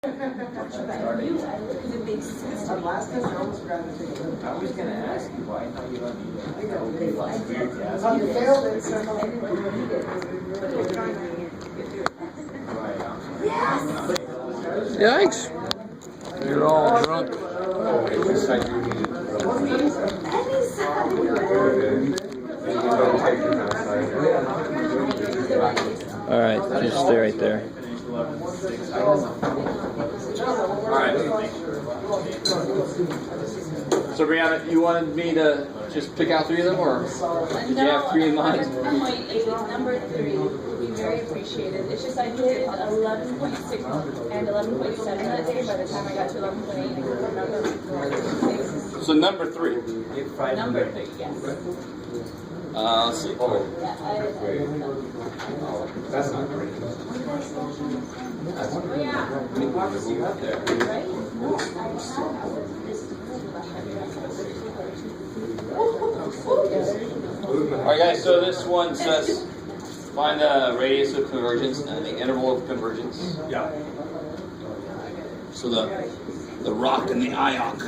I was going to ask you why I thought you let me. Yikes! You're all drunk. All right, just stay right there. Alright. So Brianna, you wanted me to just pick out 3 of them, or did you have 3 in mind? 11.8, number 3 would be very appreciated. It's just I did 11.6 and 11.7 that day. By the time I got to 11.8, I couldn't remember. So number 3. Number 3, yes. Let's see. Yeah, That's not great. oh yeah. How many pockets do you have there? Right? No, I Alright guys, so this one says find the radius of convergence and the interval of convergence. Yeah. So the rock and the IOC.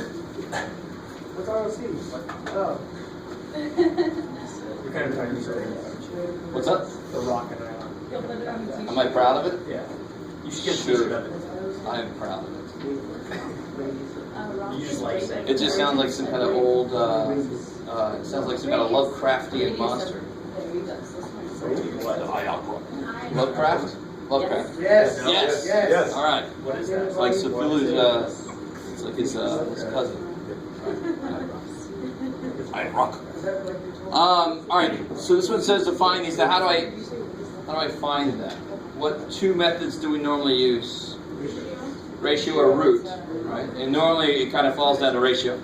What's ROC? Oh. You're kind of trying to say What's up? the rock and ion. Am I proud of it? Yeah. You should get Sure. sure of it. I am proud of it. You just like saying It just sounds like some kind of old, it sounds like some kind of Lovecraftian monster. what? Lovecraft? Lovecraft. Yes. Yes. Yes. Alright. What is that? It's like Cthulhu's, it's like his cousin. I rock. Alright, so this one says to find these. Now how do I find that? What 2 methods do we normally use? Ratio or root, right? And normally it kind of falls down to ratio.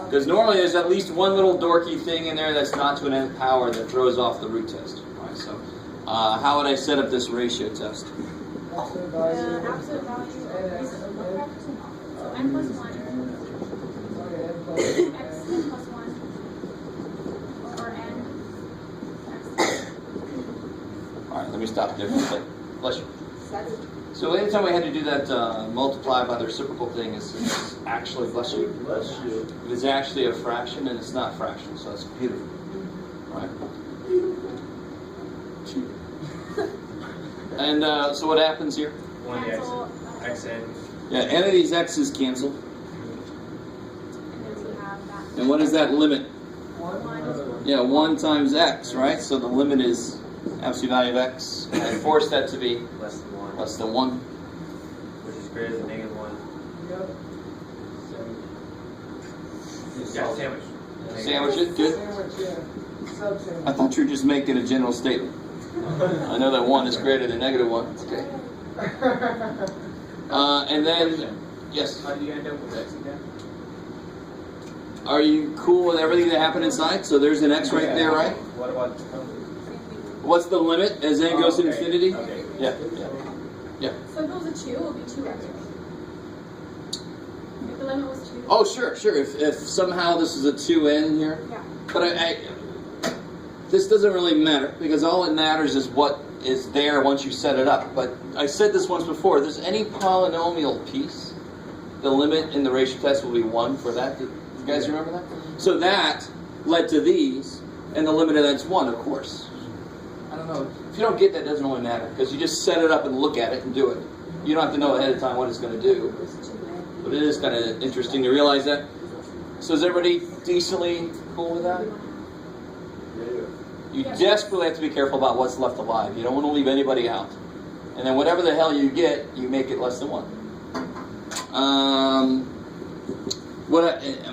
Because normally there's at least one little dorky thing in there that's not to an nth power that throws off the root test. Right? So how would I set up this ratio test? absolute value is Lovecraft. So n plus 1. X n plus 1. Or n. Alright, let me stop there for a second. Bless you. So anytime we had to do that multiply by the reciprocal thing, it's actually, bless you. It's actually a fraction and it's not fractional, so that's beautiful. Right? And so what happens here? One xn. Yeah, any of these x's cancel. And then we have that. And what is that limit? 1. Yeah, 1 times x, right? So the limit is absolute value of x. And I force that to be Less than 1. less than 1. Which is greater than negative 1. Yeah, sandwich. Sandwich it, good. Sandwich, yeah. Sub-sandwich. I thought you were just making a general statement. I know that 1 is greater than negative 1. Okay. And then, yes. How do you end up with x again? Are you cool with everything that happened inside? So there's an x right there, right? What about What's the limit as n goes to infinity? Okay. Yeah. So if it was a 2, it would be 2x. If the limit was 2. Oh, sure. If somehow this is a 2n here. Yeah. But this doesn't really matter, because all that matters is what is there once you set it up. But I said this once before, if there's any polynomial piece, the limit in the ratio test will be 1 for that. Do you guys remember that? So that led to these, and the limit of that's 1, of course. I don't know. If you don't get that, it doesn't really matter, because you just set it up and look at it and do it. You don't have to know ahead of time what it's going to do. But it is kind of interesting to realize that. So is everybody decently cool with that? You desperately have to be careful about what's left alive. You don't want to leave anybody out. And then whatever the hell you get, you make it less than 1.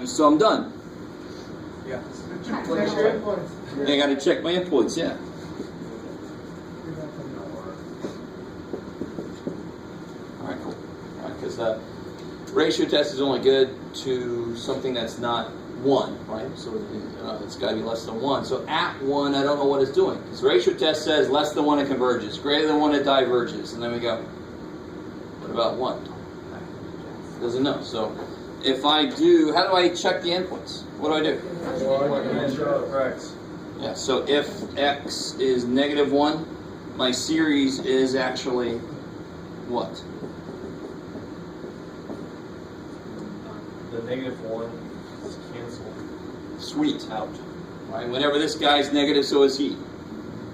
So I'm done. Yeah. Check your endpoints. I got to check my endpoints, yeah. Alright, cool. Alright, because ratio test is only good to something that's not 1, right? So it's got to be less than 1. So at 1, I don't know what it's doing. Because ratio test says less than 1 it converges, greater than 1 it diverges. And then we go, what about 1? Doesn't know. So if I do, how do I check the endpoints? What do I do? Yeah, so if x is negative 1, my series is actually what? the negative one is canceled Sweet. out. Right? Whenever this guy's negative, so is he.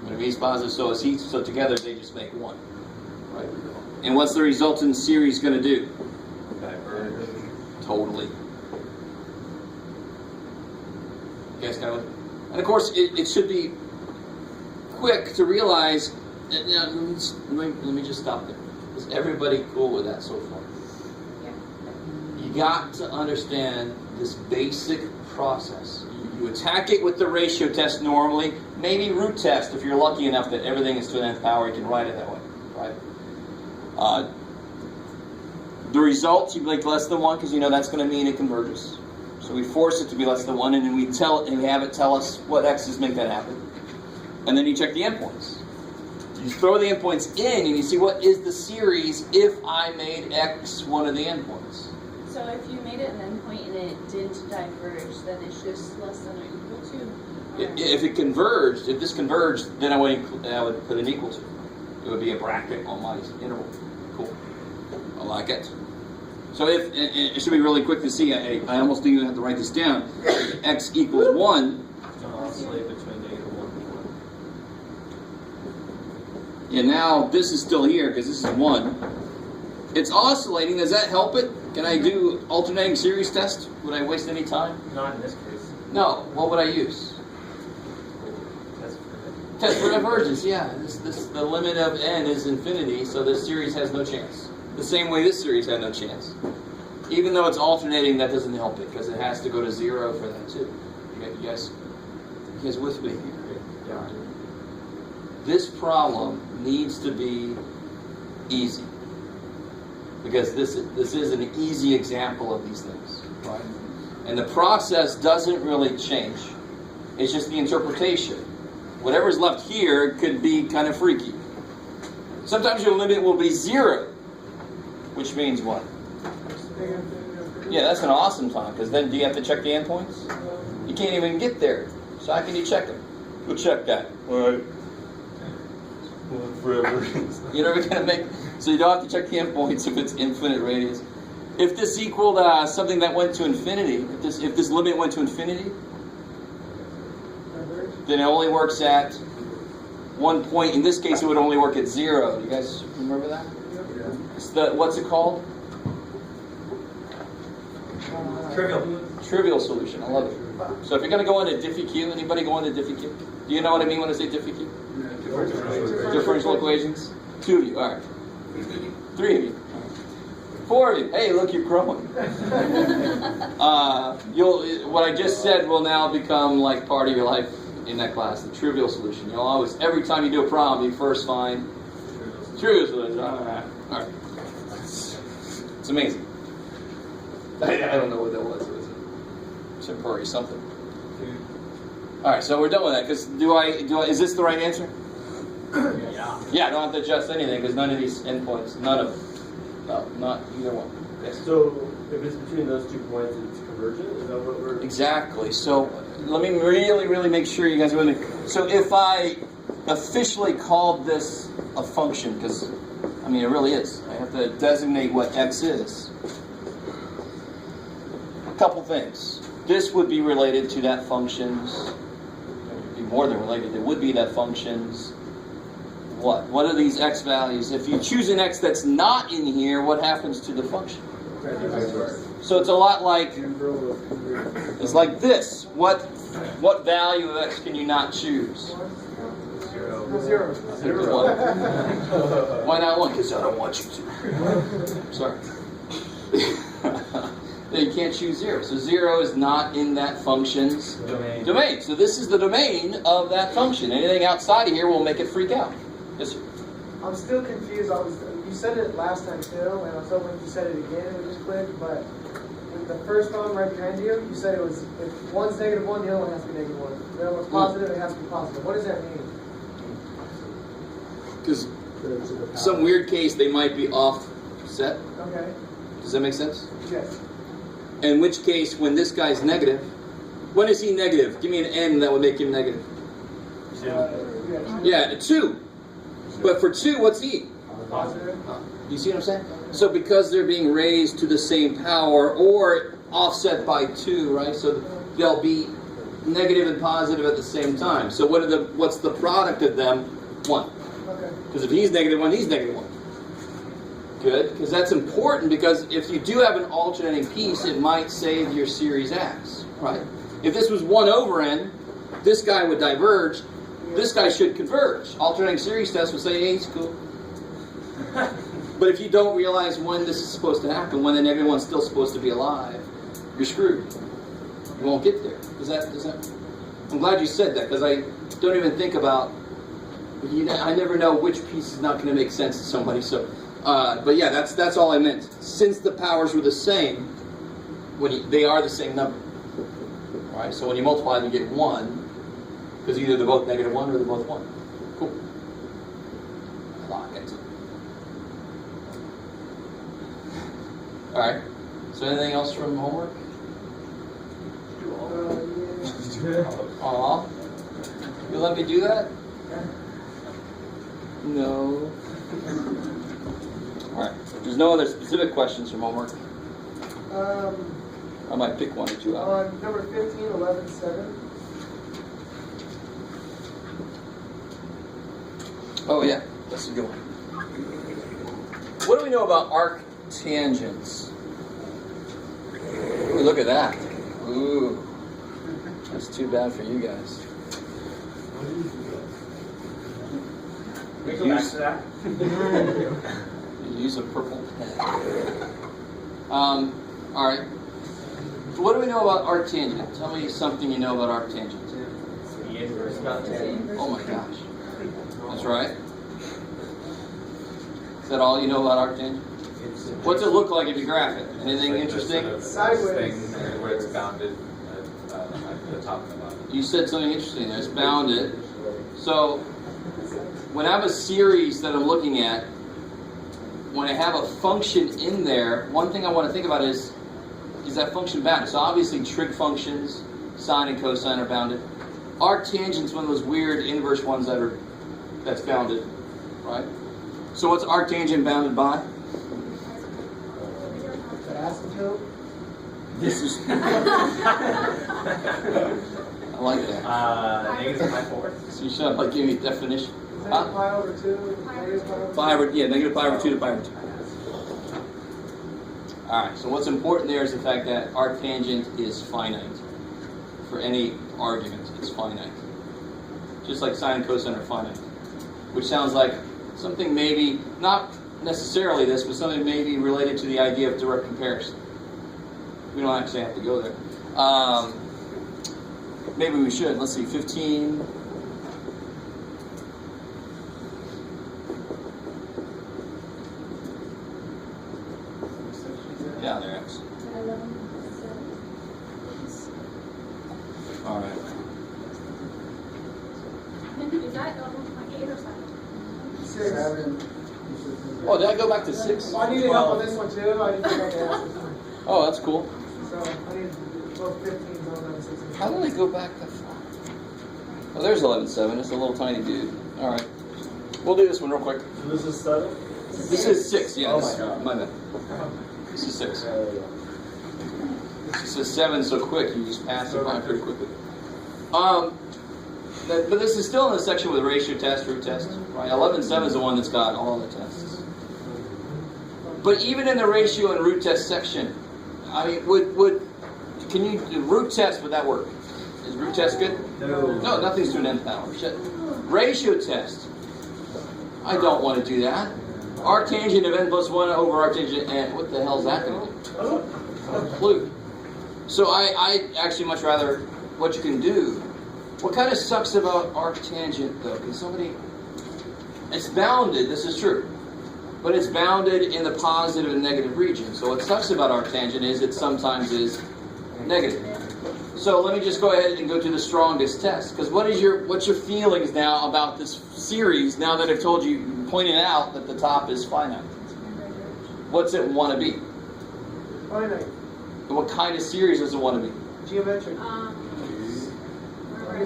Whenever he's positive, so is he. So together they just make one. Right? And what's the resultant series going to do? Diverge. Totally. You guys got it? And of course, it should be quick to realize. Now, let me just stop there. Is everybody cool with that so far? Yeah. You got to understand this basic process. You attack it with the ratio test normally, maybe root test if you're lucky enough that everything is to an nth power, you can write it that way. Right? The results, you make less than 1 because you know that's going to mean it converges. So we force it to be less than 1, and then we have it tell us what x's make that happen. And then you check the endpoints. You throw the endpoints in, and you see what is the series if I made x one of the endpoints. So if you made it an endpoint and it didn't diverge, then it's just less than or equal to? Or? If it converged, if this converged, then I would put an equal to. It would be a bracket on my interval. Cool. I like it. So if it should be really quick to see. I almost didn't even have to write this down. X equals 1. It's going to oscillate between negative 1 and 1. Yeah, now this is still here because this is 1. It's oscillating. Does that help it? Can I do alternating series test? Would I waste any time? Not in this case. No. What would I use? Test for divergence. Yeah. The limit of n is infinity, so this series has no chance. The same way this series had no chance. Even though it's alternating, that doesn't help it because it has to go to 0 for that too. You guys with me here? Yeah. This problem needs to be easy because this is an easy example of these things, right? And the process doesn't really change. It's just the interpretation. Whatever's left here could be kind of freaky. Sometimes your limit will be 0, which means what? Yeah, that's an awesome time because then do you have to check the endpoints? You can't even get there. So how can you check them? Go check that. All right. Forever. You're never going to make... So you don't have to check the endpoints if it's infinite radius. If this equaled something that went to infinity, if this limit went to infinity, then it only works at 1 point. In this case, it would only work at 0. You guys remember that? It's what's it called? Trivial solution. I love it. So if you're going to go into DiffyQ, anybody go into DiffyQ? Do you know what I mean when I say DiffyQ? Differential equations? 2 of you. All right. 3 of you. 4 of you. Hey, look, you're growing. What I just said will now become like part of your life in that class, the trivial solution. You'll always, every time you do a problem, you first find trivial solution. All right. It's amazing. I don't know what that was. It was a temporary something. All right, so we're done with that. Because is this the right answer? Yeah. Yeah, I don't have to adjust anything because none of these endpoints, none of them. No, not either one. Yes. So if it's between those 2 points, it's convergent? Is that what we're... Exactly. So let me really make sure you guys are with me. So if I officially called this a function, because, I mean, it really is. I have to designate what x is. A couple things. This would be related to that function's, it would be more than related, it would be that function's what? What are these x values? If you choose an x that's not in here, what happens to the function? So it's a lot like, it's like this. What value of x can you not choose? 0. Why not 1? Because I don't want you to. Sorry. You can't choose 0. So 0 is not in that function's domain. So this is the domain of that function. Anything outside of here will make it freak out. Yes, sir. I'm still confused. You said it last time too, and I was hoping you said it again, it would just click, but with the first column right behind you, you said it was, if one's -1, the other one has to be -1. The other one's positive, it has to be positive. What does that mean? Because some weird case, they might be offset. Okay. Does that make sense? Yes. In which case, when this guy's negative, when is he negative? Give me an n that would make him negative. Yeah, 2. But for 2, what's he? Positive. You see what I'm saying? So because they're being raised to the same power, or offset by 2, right? So they'll be negative and positive at the same time. So what's the product of them? 1. Okay. Because if he's negative 1, he's negative 1. Good, because that's important, because if you do have an alternating piece, it might save your series X, right? If this was 1 over n, this guy would diverge, this guy should converge. Alternating series test would say, hey, he's cool. But if you don't realize when this is supposed to happen, when the negative one's still supposed to be alive, you're screwed. You won't get there. Does that? I'm glad you said that, because I don't even think about, I never know which piece is not going to make sense to somebody, so... but yeah, that's all I meant. Since the powers were the same, they are the same number. All right, so when you multiply them, you get 1, because either they're both negative 1 or they're both 1. Cool. Lock it. All right. So anything else from homework? Aw. You let me do that? No. Alright. There's no other specific questions from homework. I might pick 1 or 2 out. On number 15, 11, 7. Oh yeah, that's a good one. What do we know about arctangents? Ooh, look at that. Ooh. That's too bad for you guys. Can we go back to that? Use a purple pen. Alright. So what do we know about arctangent? Tell me something you know about arctangent. The inverse content. Oh my gosh. That's right. Is that all you know about arctangent? What's it look like if you graph it? Anything interesting? Sideways. Thing where it's bounded at the top and the bottom. You said something interesting there. It's bounded. So when I have a series that I'm looking at, when I have a function in there, one thing I want to think about is that function bounded? So obviously trig functions, sine and cosine are bounded. Arctangent's one of those weird inverse ones that's bounded, right? So what's arctangent bounded by? Asymptote. This is. I like that. Negative pi 4. So you should like give me a definition. Negative pi over 2. Negative pi over 2. Negative pi over 2 to pi over 2. Alright, so what's important there is the fact that arctangent is finite. For any argument, it's finite. Just like sine and cosine are finite. Which sounds like something maybe, not necessarily this, but something maybe related to the idea of direct comparison. We don't actually have to go there. Maybe we should. Let's see, 15. Yeah, there it is. All right. Is that 11.8 or 7? 6. Oh, did I go back to 6? I needed help on this one too. I didn't think I could ask this one. Oh, that's cool. So I need both 15s on 11, 16. How did I go back that far? Oh, there's 11.7. It's a little tiny dude. All right. We'll do this one real quick. So this is 7? This is 6. Yeah. Oh this- my God. My bad. This is 6. This is 7 so quick. You just pass it by pretty quickly. But this is still in the section with ratio test, root test. Right? 11.7 is the one that's got all the tests. But even in the ratio and root test section, I mean, can you do root test? Would that work? Is root test good? No, nothing's to an nth power. Shit. Ratio test. I don't want to do that. Arctangent of n plus 1 over arctangent n. What the hell is that going to do? No clue. So I actually much rather what you can do. What kind of sucks about arctangent though? Can somebody? It's bounded. This is true. But it's bounded in the positive and negative region. So what sucks about arctangent is it sometimes is negative. So let me just go ahead and go to the strongest test. Because what's your feelings now about this series now that I've told you, pointed out that the top is finite? What's it want to be? Finite. And what kind of series does it want to be? Geometric.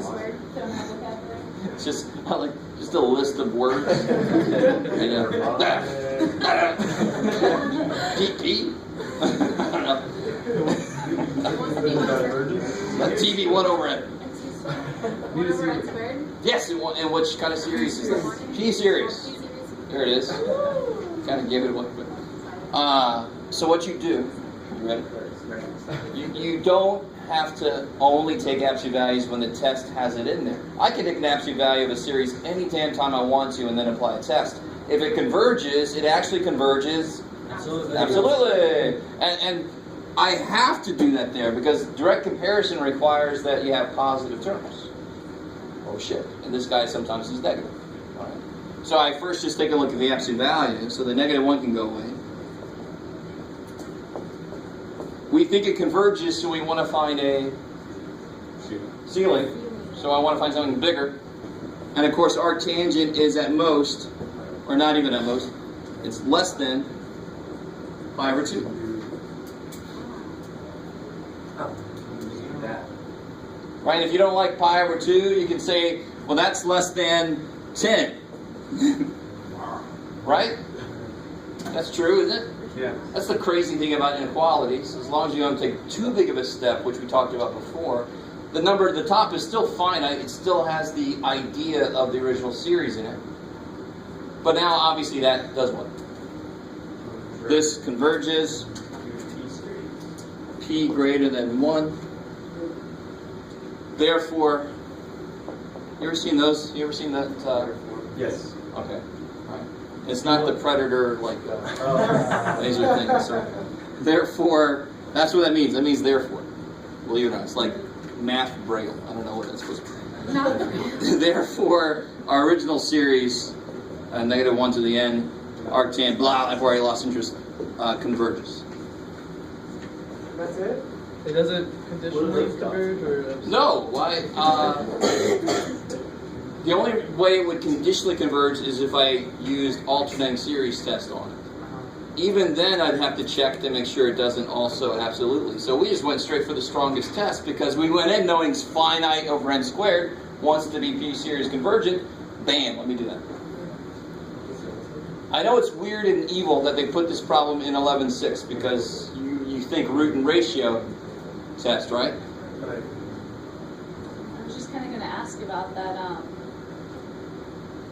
Squared. Don't have vocabulary. It's just a list of words. PP. I don't know. TV 1 over n. 1 over n squared? Yes, and which kind of series is that? P series. There it is. Kind of gave it away. So what you do, you ready? You don't have to only take absolute values when the test has it in there. I can take an absolute value of a series any damn time I want to and then apply a test. If it converges, it actually converges. Absolutely. And I have to do that there because direct comparison requires that you have positive terms. Oh shit. And this guy sometimes is negative. All right. So I first just take a look at the absolute value, so the negative 1 can go away. We think it converges, so we want to find a ceiling. So I want to find something bigger. And of course, our tangent is at most, or not even at most, it's less than pi over 2. Right? If you don't like pi over 2, you can say, well, that's less than 10. Right? That's true, isn't it? Yeah. That's the crazy thing about inequalities. As long as you don't take too big of a step, which we talked about before, the number at the top is still finite. It still has the idea of the original series in it. But now, obviously, that does what? This converges. P greater than 1. Therefore, you ever seen those? You ever seen that? Yes. Okay. Right. It's not the predator like laser thing. So, therefore, that's what that means. That means therefore. Believe it or not, it's like math braille. I don't know what that's supposed to be. Therefore, our original series, negative 1 to the n, arctan, blah, I've already lost interest, converges. That's it? It doesn't conditionally converge, or No, why? The only way it would conditionally converge is if I used alternating series test on it. Even then, I'd have to check to make sure it doesn't also absolutely. So we just went straight for the strongest test because we went in knowing it's finite over n squared, wants to be P series convergent. Bam, let me do that. I know it's weird and evil that they put this problem in 11.6 because you think root and ratio test, right? I was just kind of going to ask about that.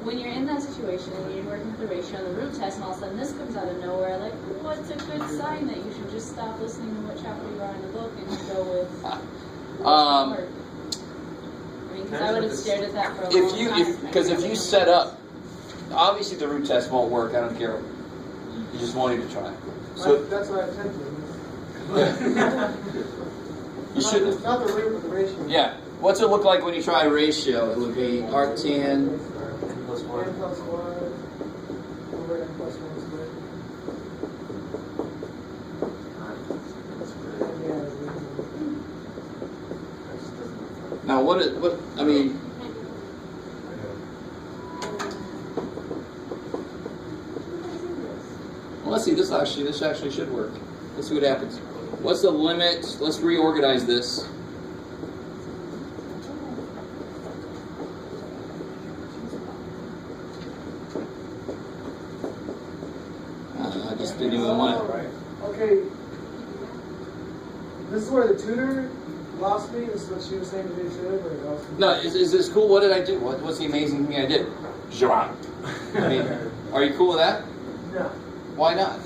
When you're in that situation and you're working with the ratio and the root test, and all of a sudden this comes out of nowhere, like, what's a good sign that you should just stop listening to what chapter you are in the book and go with? I mean, because I would have stared at that for a long time. Because if you set up, obviously the root test won't work. I don't care. You just want you to try. So That's what I attempted. you should. Not the root, but the ratio. Yeah. What's it look like when you try ratio? It would be arctan. N plus 1 over n plus 1 squared. Now, what I mean. Well, let's see. This actually should work. Let's see what happens. What's the limit? Let's reorganize this. I just didn't even want it. Okay. This is where the tutor lost me. This is what she was saying to do too, but it lost me. No, is this cool? What did I do? What's the amazing thing I did? I mean, are you cool with that? No. Why not?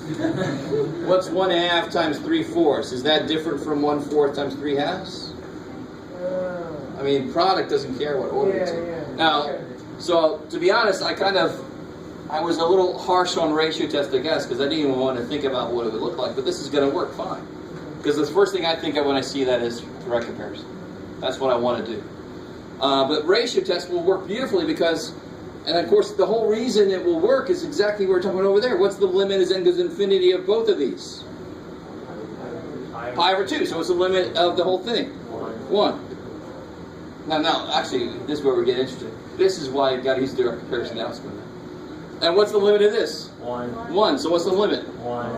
What's 1/2 times 3/4? Is that different from 1/4 times 3/2? I mean, product doesn't care what order it's in. Yeah. Now, Okay. so to be honest, I was a little harsh on ratio test, I guess, because I didn't even want to think about what it would look like. But this is going to work fine, because the first thing I think of when I see that is direct comparison. That's what I want to do. But ratio test will work beautifully because. And of course, the whole reason it will work is exactly what we're talking about over there. What's the limit as n goes to infinity of both of these? Pi over 2. So what's the limit of the whole thing? 1. Now, actually, this is where we get interested. This is why you've got to use direct comparison now. And what's the limit of this? 1. So what's the limit? 1.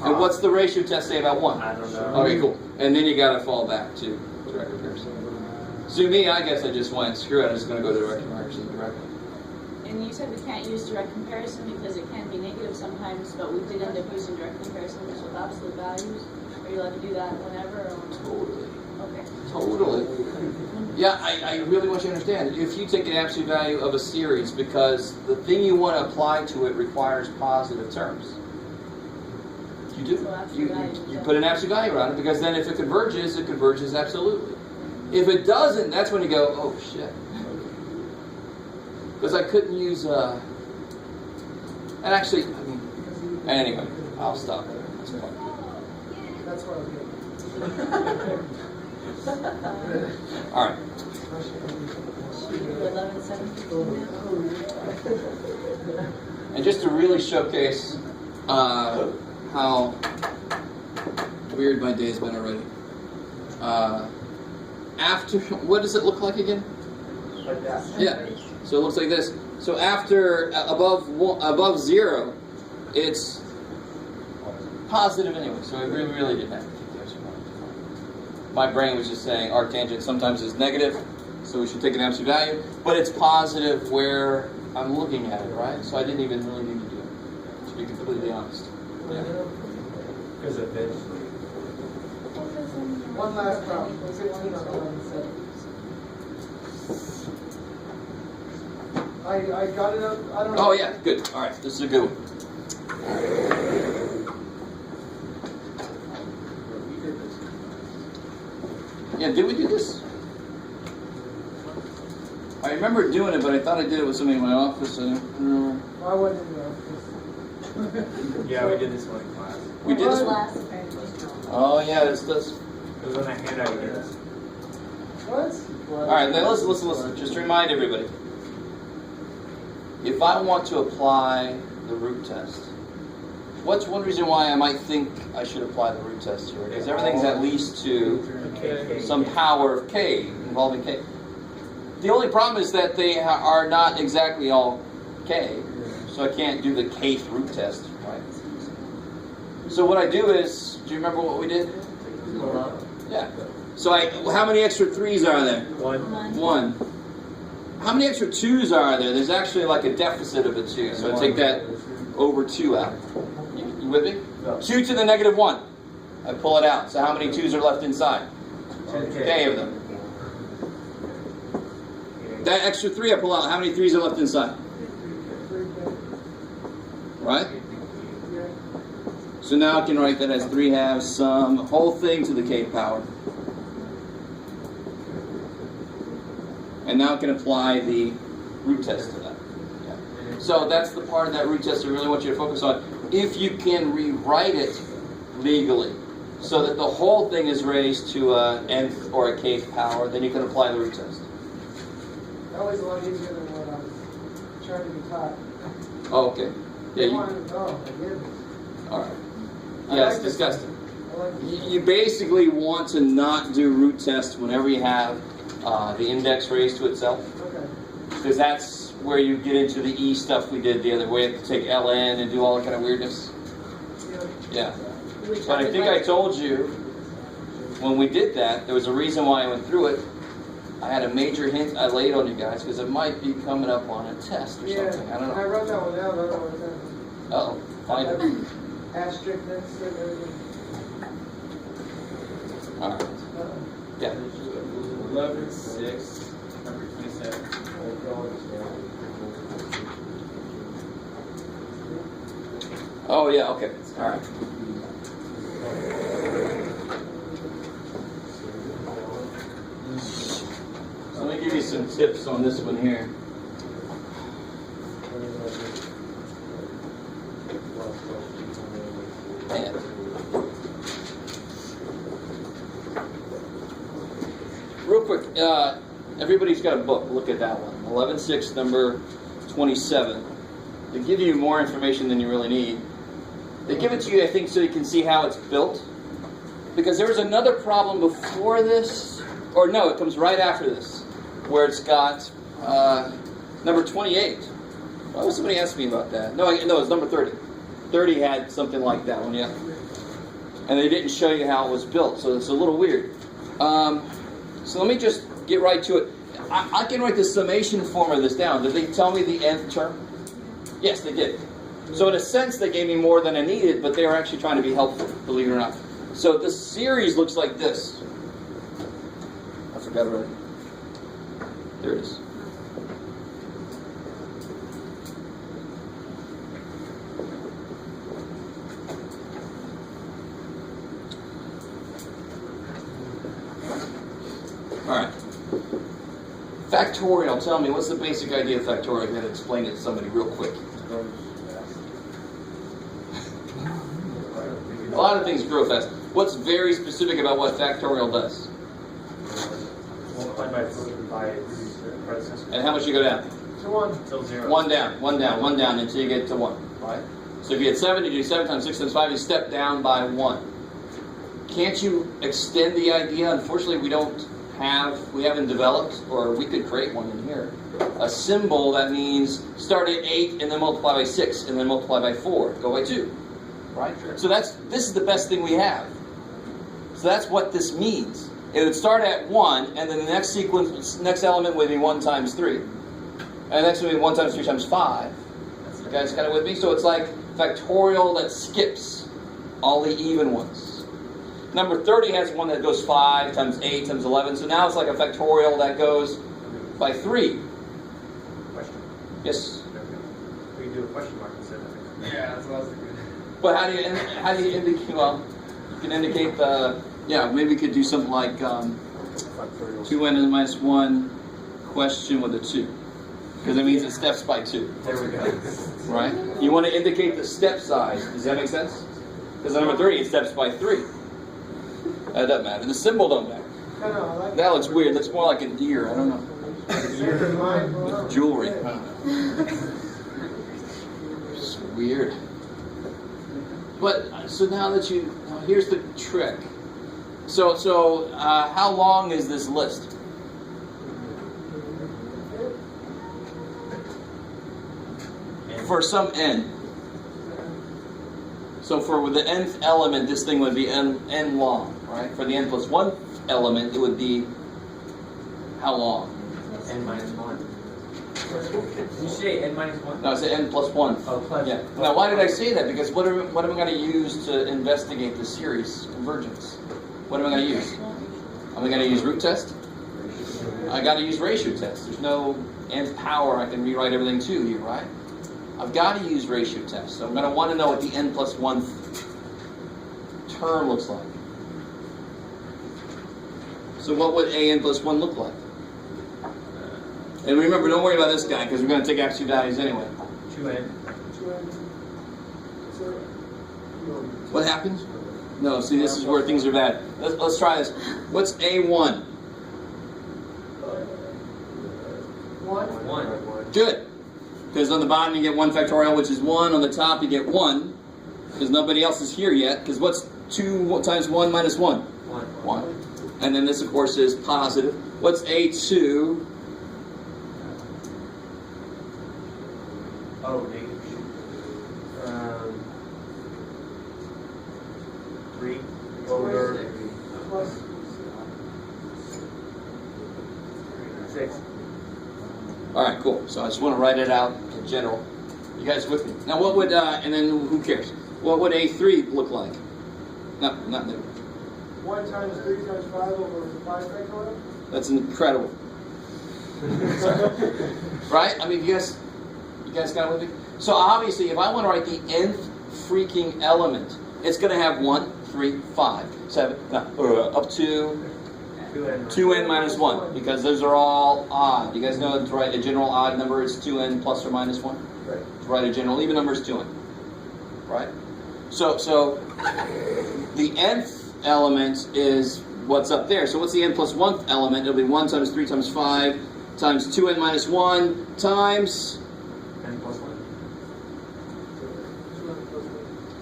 And what's the ratio test say about 1? I don't know. Okay, cool. And then you got to fall back to direct comparison. So me, I guess I just went, screw it, I'm just going to go to direct comparison directly. And you said we can't use direct comparison because it can be negative sometimes, but we did end up using direct comparison with absolute values. Are you allowed to do that whenever? Or? Totally. Okay. Totally. Yeah, I really want you to understand. If you take an absolute value of a series, because the thing you want to apply to it requires positive terms. You do. So absolute value. You put an absolute value around it, because then if it converges absolutely. If it doesn't, that's when you go, oh shit. Because I couldn't use, and actually, I mean, anyway, I'll stop there. That's fine. That's what I was getting. All right. 11, 17. And just to really showcase how weird my day's been already. After, what does it look like again? Like that. Yeah. So it looks like this. So after above 0, it's positive anyway. So we really didn't have to keep the extra one. My brain was just saying arctangent sometimes is negative, so we should take an absolute value. But it's positive where I'm looking at it, right? So I didn't even really need to do it, to be completely honest. Yeah. Because eventually. One last problem. 16 on 11.7. I got it up. I don't know. Oh yeah, good. All right, this is a good one. Yeah, did we do this? I remember doing it, but I thought I did it with somebody in my office. I don't know. I wasn't in the office. Yeah, we did this one in class. We did this one? Last apparently. Oh yeah, this does. It was on that handout we did. What? All right, then listen. Just to remind everybody. If I want to apply the root test, what's one reason why I might think I should apply the root test here? Because everything's at least to some power of k, involving k. The only problem is that they are not exactly all k, so I can't do the kth root test, right? So what I do is, do you remember what we did? Yeah. So how many extra 3's are there? One. How many extra 2's are there? There's actually like a deficit of a 2. So I take that over 2 out. You with me? No. 2 to the negative 1. I pull it out. So how many 2's are left inside? K of them. That extra 3 I pull out. How many 3's are left inside? Right? So now I can write that as 3 halves sum, the whole thing to the k power. And now I can apply the root test to that. Yeah. So that's the part of that root test I really want you to focus on. If you can rewrite it legally, so that the whole thing is raised to a nth or a kth power, then you can apply the root test. That was a lot easier than what I was trying to be taught. Oh, okay. Yeah. Oh, my goodness. All right. I Yeah, like it's this disgusting. I like this. You basically want to not do root tests whenever you have the index raised to itself, Okay. because that's where you get into the E stuff we did the other way. You have to take ln and do all that kind of weirdness. Yeah. But I think I told you when we did that, there was a reason why I went through it. I had a major hint I laid on you guys because it might be coming up on a test or something. I don't I know. wrote that one down. I don't know what that Uh-oh. Find it. asterisk next to everything. All right. Yeah. 11, 6, number 27. Oh, yeah, okay. All right. So let me give you some tips on this one here. Man. Real quick, everybody's got a book. Look at that one. 11.6, number 27. They give you more information than you really need. They give it to you, I think, so you can see how it's built. Because there was another problem before this, or no, it comes right after this, where it's got number 28. Why was somebody asking me about that? No, it's number 30. 30 had something like that one, yeah. And they didn't show you how it was built, so it's a little weird. So let me just get right to it. I can write the summation form of this down. Did they tell me the nth term? Yes, they did. So in a sense, they gave me more than I needed, but they were actually trying to be helpful, believe it or not. So this series looks like this. I forgot already. There it is. All right. Factorial, tell me, what's the basic idea of factorial? I'm going to explain it to somebody real quick. A lot of things grow fast. What's very specific about what factorial does? Multiplied by its predecessor. And how much you go down? So 1. Until 0. One down until you get to 1, right? So if you had 7, you do 7 times 6 times 5, you step down by 1. Can't you extend the idea? Unfortunately, we haven't developed, or we could create one in here, a symbol that means start at 8 and then multiply by 6 and then multiply by 4, go by 2, right? So this is the best thing we have. So that's what this means. It would start at 1, and then the next element would be 1 times 3. And the next would be 1 times 3 times 5. You guys kind of with me? So it's like factorial that skips all the even ones. Number 30 has one that goes 5 times 8 times 11. So now it's like a factorial that goes by 3. Question. Yes? We can do a question mark instead of it. Yeah, that's what I was thinking. But how do you indicate, well, you can indicate the, maybe we could do something like 2n minus 1 question with a 2. Because it means it steps by 2. There we go. Right? You want to indicate the step size. Does that make sense? Because number 3, it steps by 3. That doesn't matter. The symbol don't matter. That looks weird. Looks more like a deer. I don't know. With jewelry. I don't know. It's weird. But so now here's the trick. So how long is this list? For some n. So for the nth element, this thing would be n long, right? For the n plus 1 element, it would be how long? N minus 1. Did you say n minus 1? No, I said n plus 1. Oh, plus. Yeah. Now, why did I say that? Because what am I going to use to investigate the series convergence? What am I going to use? Am I going to use root test? I got to use ratio test. There's no nth power I can rewrite everything to here, right? I've got to use ratio test. So I'm going to want to know what the n plus 1 term looks like. So what would a n plus 1 look like? And remember, don't worry about this guy because we're going to take absolute values anyway. 2n. What happens? No, see, this is where things are bad. Let's try this. What's a1? 1. Good. Because on the bottom you get 1 factorial, which is 1. On the top you get 1. Because nobody else is here yet. Because what's 2 times 1 minus 1? 1. And then this, of course, is positive. What's a2? Oh, negative. 3 over 6. All right, cool. So I just want to write it out in general. You guys with me? Now what would, and then who cares? What would a3 look like? No, not there. 1 times 3 times 5 over 5 factorial? That's incredible. Right? I mean, you guys got it with me? So obviously, if I want to write the nth freaking element, it's going to have 1, 3, 5, 7, up to 2n minus 1, because those are all odd. You guys know to write a general odd number is 2n plus or minus 1? Right. To write a general even number is 2n. Right? So the nth element is what's up there. So what's the n plus 1th element? It'll be 1 times 3 times 5 times 2n minus 1 times... N plus 1.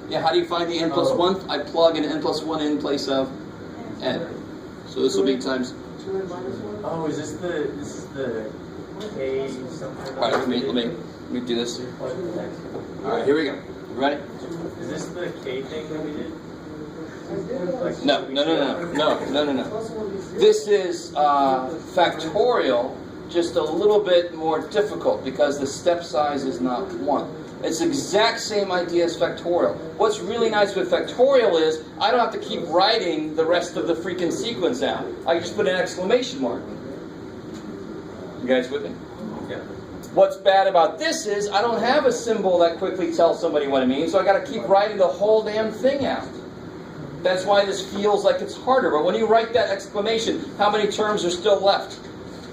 Yeah, how do you find the n plus 1th? I plug an n plus 1 in place of n. So this will be times... 2n minus 1? Oh, is this the K something? Alright, let me do this. Alright, here we go. You ready? Is this the K thing that we did? No. This is factorial, just a little bit more difficult because the step size is not 1. It's the exact same idea as factorial. What's really nice with factorial is I don't have to keep writing the rest of the freaking sequence out. I can just put an exclamation mark. You guys with me? Yeah. What's bad about this is I don't have a symbol that quickly tells somebody what it means, so I got to keep writing the whole damn thing out. That's why this feels like it's harder. But when you write that exclamation, how many terms are still left?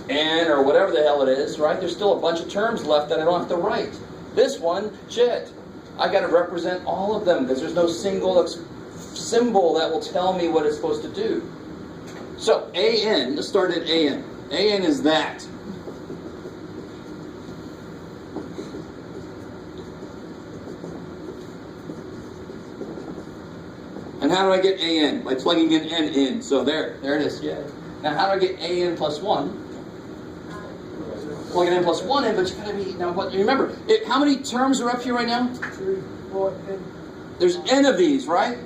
N or whatever the hell it is, right? There's still a bunch of terms left that I don't have to write. This one, shit. I got to represent all of them because there's no single symbol that will tell me what it's supposed to do. So, AN, let's start at AN. AN is that. And how do I get AN? By plugging in N in. So there it is. Yeah. Now how do I get AN plus 1? Plug an N plus 1 in, but you gotta be, now what, remember, how many terms are up here right now? 3, 4, N. There's N of these, right?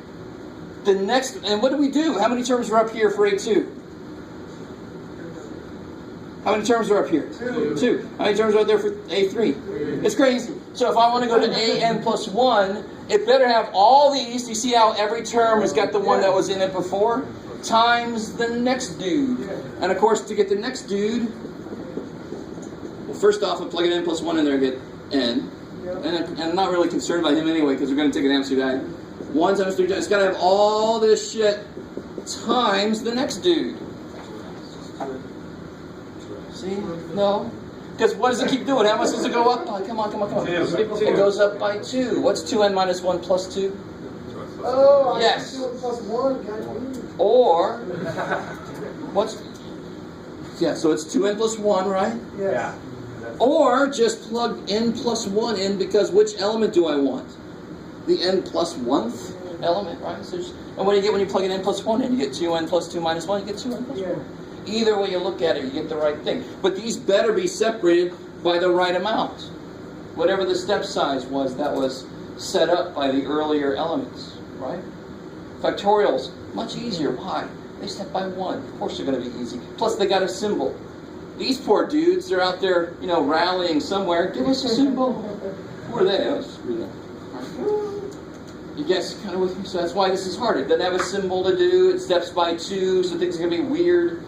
The next, and what do we do? How many terms are up here for A2? How many terms are up here? 2. How many terms are there for A3? 3. It's crazy. So if I want to go to AN plus 1, it better have all these. Do you see how every term has got the one that was in it before? Times the next dude. And of course, to get the next dude, well, first off, I plug an N plus 1 in there and get N. And I'm not really concerned about him anyway, because we're going to take an absolute value. 1 times 3 times. It's got to have all this shit times the next dude. See? No. Because what does it keep doing? How much does it go up by? Come on. It goes up by 2. What's 2n minus 1 plus 2? Oh, yes. I 2 plus 1. God, or, what's... Yeah, so it's 2n plus 1, right? yeah. Or just plug n plus 1 in, because which element do I want? The n plus 1th element, right? So and what do you get when you plug an n plus 1 in? You get 2n plus 2 minus 1, you get 2n plus 1. Either way you look at it, you get the right thing. But these better be separated by the right amount. Whatever the step size was that was set up by the earlier elements, right? Factorials, much easier. Why? They step by 1. Of course they're going to be easy. Plus they got a symbol. These poor dudes, they're out there, rallying somewhere. Give us a symbol. Who are they? You guys kind of with me? So that's why this is hard. It doesn't have a symbol to do. It steps by 2, so things are going to be weird.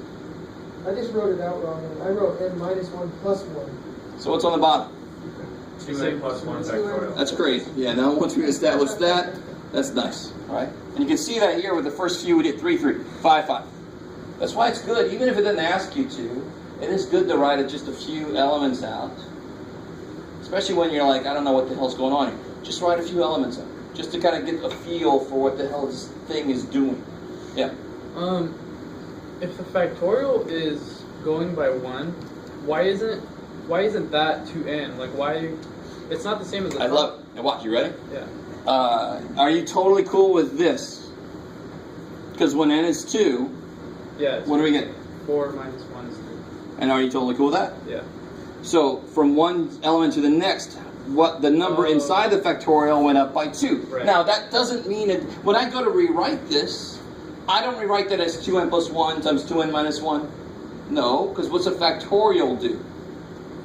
I just wrote it out wrong. I wrote n minus 1 plus 1. So what's on the bottom? 2n plus 1 factorial. That's great. Yeah, now once we establish that, that's nice. All right? And you can see that here with the first few, we did 3, 3, 5, 5. That's why it's good. Even if it doesn't ask you to, it is good to write just a few elements out. Especially when you're like, I don't know what the hell's going on here. Just write a few elements out. Just to kind of get a feel for what the hell this thing is doing. Yeah. If the factorial is going by 1, why isn't that 2n? Like why? It's not the same as the. I love it. Now watch. You ready? Yeah. Are you totally cool with this? Because when n is 2, yeah. What do we get? 4 minus 1 is 3. And are you totally cool with that? Yeah. So from one element to the next, what the number inside the factorial went up by 2. Right. Now that doesn't mean it. When I go to rewrite this, I don't rewrite that as 2n plus 1 times 2n minus 1. No, because what's a factorial do?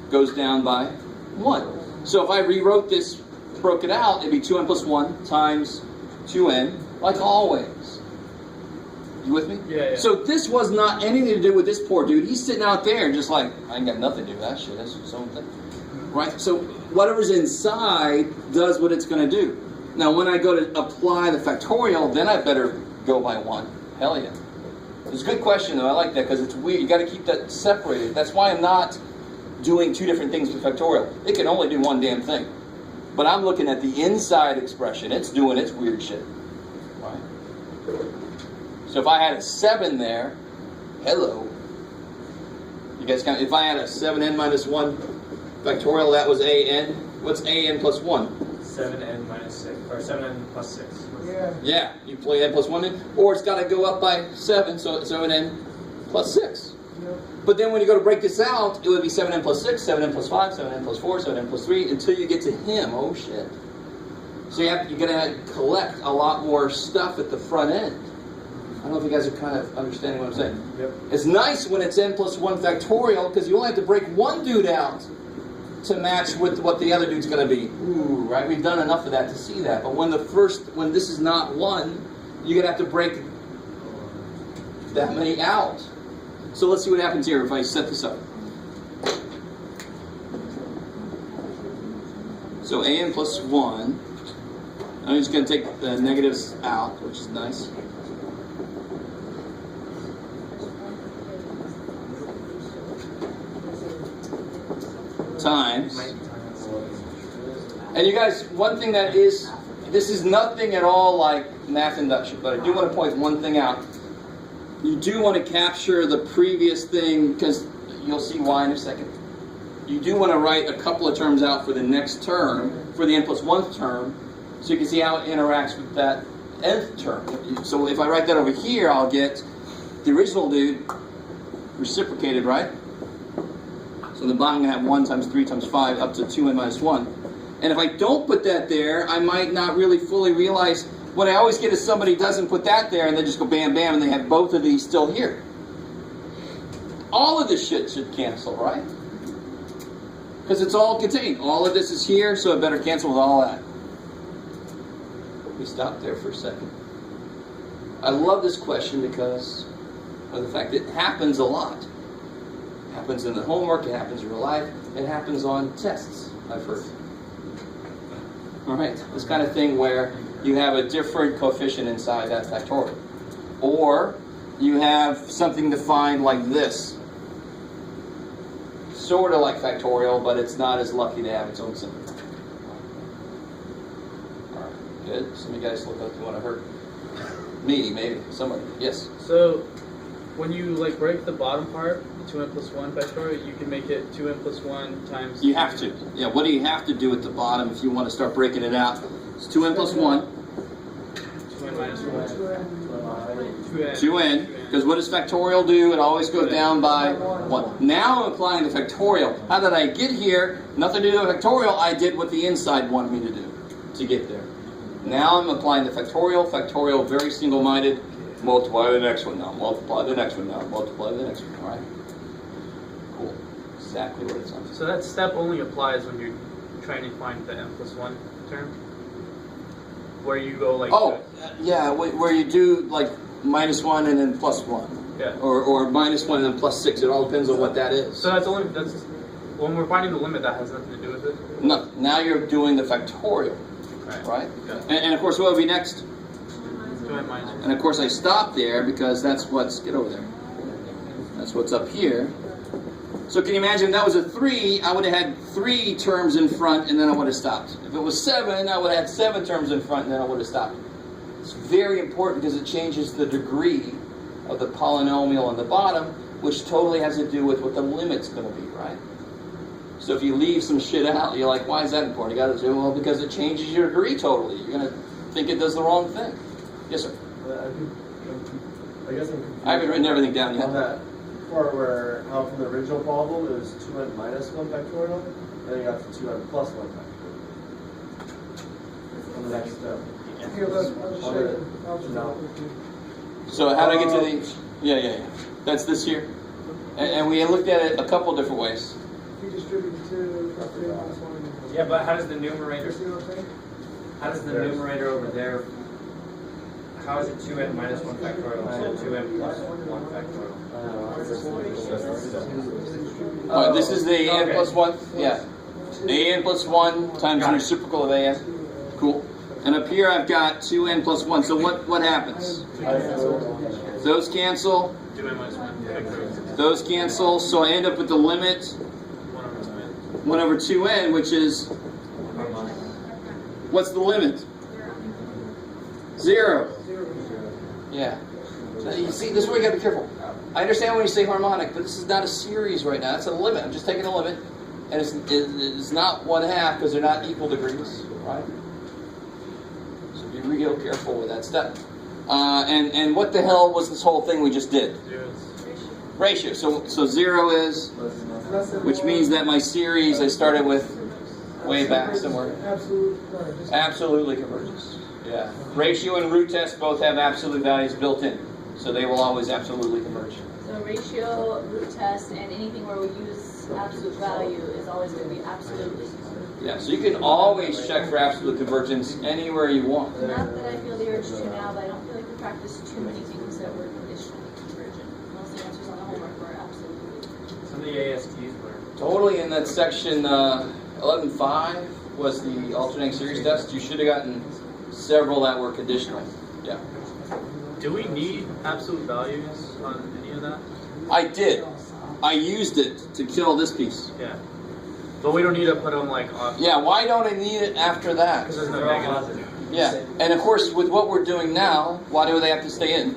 Goes down by 1. So if I rewrote this, broke it out, it'd be 2n plus 1 times 2n, like always. You with me? Yeah. So this was not anything to do with this poor dude. He's sitting out there just like, I ain't got nothing to do with that shit. That's his own thing. Right? So whatever's inside does what it's going to do. Now when I go to apply the factorial, then I better go by 1. Hell yeah. It's a good question though. I like that because it's weird. You got to keep that separated. That's why I'm not doing 2 different things with factorial. It can only do one damn thing. But I'm looking at the inside expression. It's doing its weird shit. Right? So if I had a 7 there, hello. You guys if I had a 7n minus 1 factorial, that was an. What's an plus 1? 7n minus 6, or 7n plus 6. Yeah, you play n plus 1 in, or it's got to go up by 7, so it's 7n plus 6. Yep. But then when you go to break this out, it would be 7n plus 6, 7n plus 5, 7n plus 4, 7n plus 3, until you get to him. Oh shit. So you're going to collect a lot more stuff at the front end. I don't know if you guys are kind of understanding what I'm saying. Yep. It's nice when it's n plus 1 factorial, because you only have to break one dude out to match with what the other dude's going to be. Ooh, right? We've done enough of that to see that. But when this is not 1, you're going to have to break that many out. So let's see what happens here if I set this up. So an plus 1. I'm just going to take the negatives out, which is nice. Times. And you guys, one thing that is, this is nothing at all like math induction, but I do want to point one thing out. You do want to capture the previous thing, because you'll see why in a second. You do want to write a couple of terms out for the next term, for the n plus 1th term, so you can see how it interacts with that nth term. So if I write that over here, I'll get the original dude reciprocated, right? So the bottom going to have 1 times 3 times 5 up to 2n minus 1. And if I don't put that there, I might not really fully realize. What I always get is somebody doesn't put that there and they just go bam bam and they have both of these still here. All of this shit should cancel, right? Because it's all contained. All of this is here, so it better cancel with all that. We stop there for a second. I love this question because of the fact that it happens a lot. It happens in the homework, it happens in real life, it happens on tests, I've heard. Alright, this kind of thing where you have a different coefficient inside that factorial. Or you have something defined like this. Sort of like factorial, but it's not as lucky to have its own symbol. Alright, good. Some of you guys look like you want to hurt me, maybe. Somebody. Yes? So, when you like break the bottom part, the 2n plus 1 factorial, you can make it 2n plus 1 times... You have to. Yeah, what do you have to do at the bottom if you want to start breaking it out? It's 2n plus 1. 2n minus 1. 2n. Because what does factorial do? It always goes down by 1. Now I'm applying the factorial. How did I get here? Nothing to do with factorial. I did what the inside wanted me to do to get there. Now I'm applying the factorial. Factorial, very single-minded. Multiply the next one now. Multiply the next one now. Multiply the next one. All right? Cool. Exactly what it's on. So that step only applies when you're trying to find the n plus 1 term? Where you go like... Oh, yeah, where you do like minus 1 and then plus 1. Yeah. Or minus 1 and then plus 6. It all depends on what that is. So that's when we're finding the limit, that has nothing to do with it? No, now you're doing the factorial. Right? Yeah. And of course, what would be next? 2n minus 1. And of course I stopped there because that's what's, get over there. That's what's up here. So can you imagine if that was a 3, I would have had 3 terms in front and then I would have stopped. If it was 7, I would have had 7 terms in front and then I would have stopped. It's very important because it changes the degree of the polynomial on the bottom, which totally has to do with what the limit's going to be, right? So if you leave some shit out, you're like, why is that important? You got to say, well, because it changes your degree totally. You're going to think it does the wrong thing. Yes, sir. I guess I'm confused. I haven't written everything down yet. On that part where, how from the original problem it was 2n minus 1 factorial, and then you got to 2n plus 1 factorial. On the next step. So how do I get to the... Yeah. That's this here. And we looked at it a couple different ways. You distribute the 2 minus 1. Yeah, but how does the numerator... See what I'm saying? How does the numerator over there... How is it 2n minus 1 factorial instead of 2n plus 1 factorial? This is the n plus 1? Yeah. The n plus 1 times the reciprocal of an. Cool. And up here I've got 2n plus 1. So what happens? Those cancel. 2n minus 1 factorial. Those cancel. So I end up with the limit 1 over 2n, which is... What's the limit? 0. Yeah. So you see, this is where you gotta be careful. I understand when you say harmonic, but this is not a series right now. It's a limit. I'm just taking a limit. And it's not 1/2 because they're not equal degrees, right? So be real careful with that step. And what the hell was this whole thing we just did? Ratio. So 0 is, which means that my series I started with way back somewhere. Absolutely converges. Yeah. Ratio and root test both have absolute values built in. So they will always absolutely converge. So ratio, root test, and anything where we use this absolute value is always going to be absolutely. Yeah, so you can always check for absolute convergence anywhere you want. Not that I feel the urge to now, but I don't feel like we practice too many things that were conditionally convergent. Most of the answers on the homework were absolutely. Some of the ASTs were. Totally in that section 11.5 was the alternating series test. You should have gotten several that were conditional. Yeah. Do we need absolute values on any of that? I did. I used it to kill this piece. Yeah. But we don't need to put them like off. Yeah, why don't I need it after that? Because there's no They're all negative. positive. Yeah, and of course with what we're doing now, why do they have to stay in?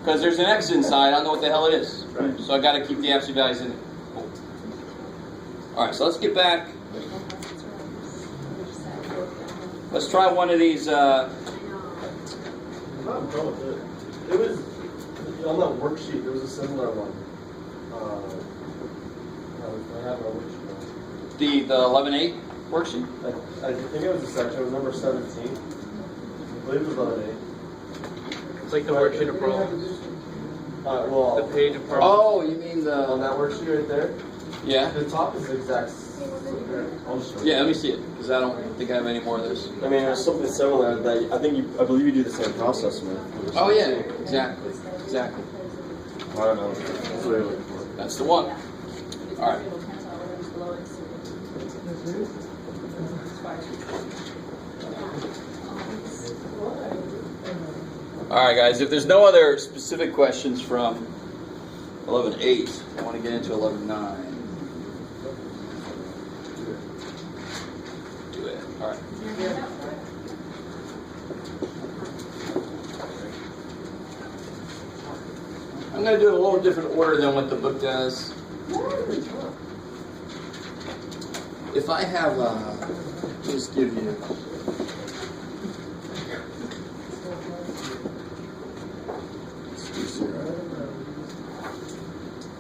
Because there's an X inside, I don't know what the hell it is. Right. So I got to keep the absolute values in it. Cool. Alright, so let's get back. Let's try one of these, I'm not done with it. It was, on that worksheet, there was a similar one. I have my worksheet now. the 11.8 worksheet. I think it was a section, it was number 17. I believe it was 11.8. It's like the worksheet of problems. Well, The page of problems. Oh, you mean on the... that worksheet right there, Yeah? the top is the exact. I'll just show you. Yeah, let me see it, because I don't think I have any more of those. I mean, there's something similar that I believe you do the same process with. Oh yeah, exactly. Exactly. I don't know. That's what I'm looking for. That's the one. All right. Alright guys, if there's no other specific questions from 11.8, I want to get into 11.9. Do it. Alright. I'm going to do it in a little different order than what the book does. If I have, just give you...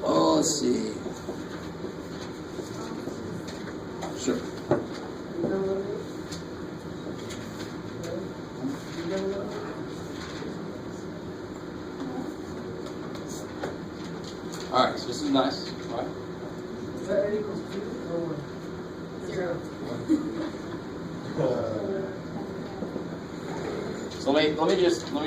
Oh, let's see. Sure. All right, so this is nice. All right. Is that N equals 2 or 1? 0. So let me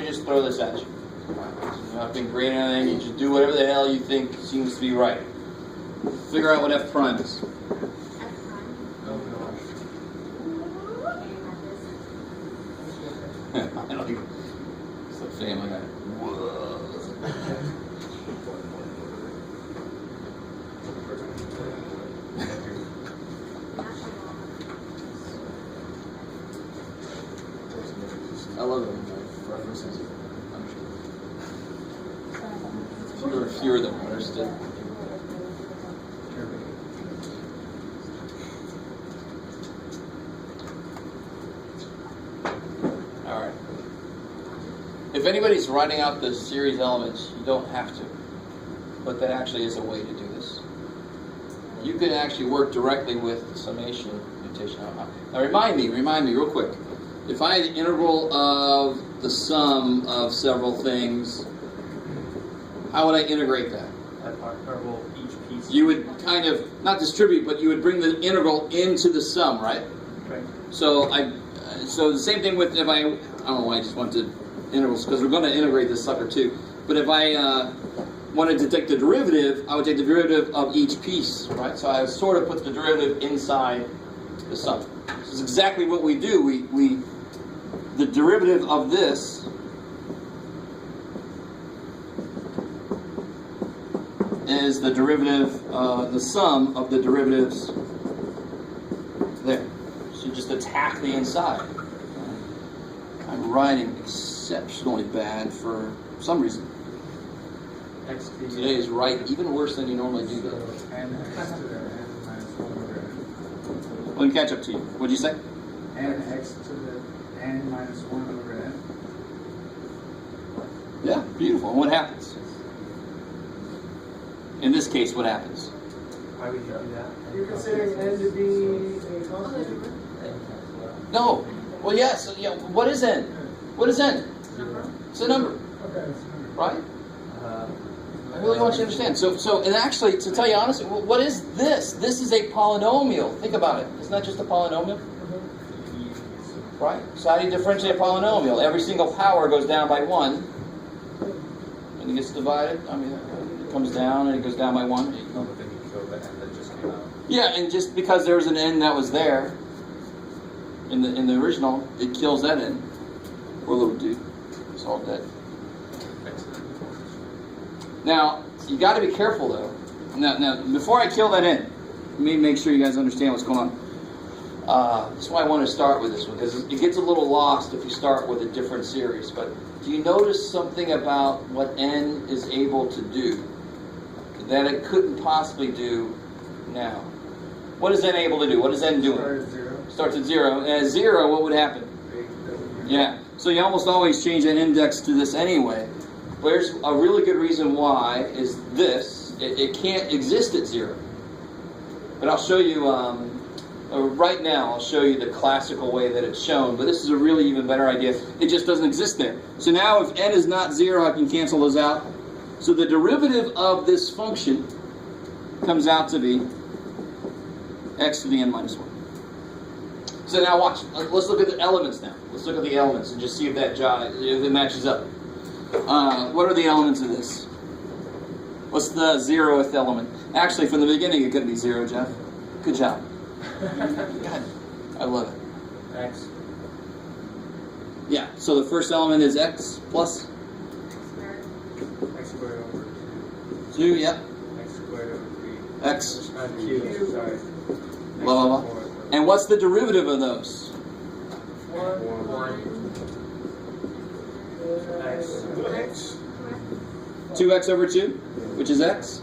just throw this at you. You're not being great at anything. You just do whatever the hell you think seems to be right. Figure out what F prime is. I don't even. It's like Family Guy. I love it when my references are understood. There are fewer than understood. All right. If anybody's writing out the series elements, you don't have to. But that actually is a way to do this. You can actually work directly with summation notation. Now remind me real quick. If I had an integral of the sum of several things, how would I integrate that? Each piece. You would kind of, not distribute, but you would bring the integral into the sum, right? Right. So the same thing with if I don't know why I just went to integrals, because we're going to integrate this sucker too. But if I wanted to take the derivative, I would take the derivative of each piece, right? So I sort of put the derivative inside the sum. This is exactly what we do. The derivative of this is the derivative, the sum of the derivatives there. So you just attack the inside. I'm writing exceptionally bad for some reason. Today is right even worse than you normally do. Let me catch up to you. What did you say? And x to the n minus 1 over n. Yeah, beautiful. And what happens? In this case, what happens? Why would you do that? You're considering n to be a constant? No. Well, yes. Yeah. What is n? What is n? It's a number, Okay. right? I really want you to understand. So, and actually, to tell you honestly, what is this? This is a polynomial. Think about it. It's not just a polynomial. Right? So how do you differentiate a polynomial? Every single power goes down by 1. And it gets divided. I mean, it comes down and it goes down by 1. No, but then you killed the n that just came out. Yeah, and just because there was an n that was there in the original, it kills that n. Poor little dude. It's all dead. Now, you got to be careful though. Now, before I kill that n, let me make sure you guys understand what's going on. That's why I want to start with this one, because it gets a little lost if you start with a different series. But do you notice something about what n is able to do that it couldn't possibly do now? What is n able to do? What is n doing? Starts at 0. And at 0, what would happen? Yeah. So you almost always change an index to this anyway. But there's a really good reason why is this. It can't exist at 0. But I'll show you, right now, I'll show you the classical way that it's shown. But this is a really even better idea. It just doesn't exist there. So now if n is not 0, I can cancel those out. So the derivative of this function comes out to be x to the n minus 1. So now watch. Let's look at the elements now. Let's look at the elements and just see if that if it matches up. What are the elements of this? What's the 0th element? Actually, from the beginning, it could be 0, Jeff. Good job. God, I love it. X. Yeah, so the first element is x plus X squared over 2, yeah. X squared over 3. X, Q, sorry. blah, blah, blah. And what's the derivative of those? 1. X. 2x over 2, which is x.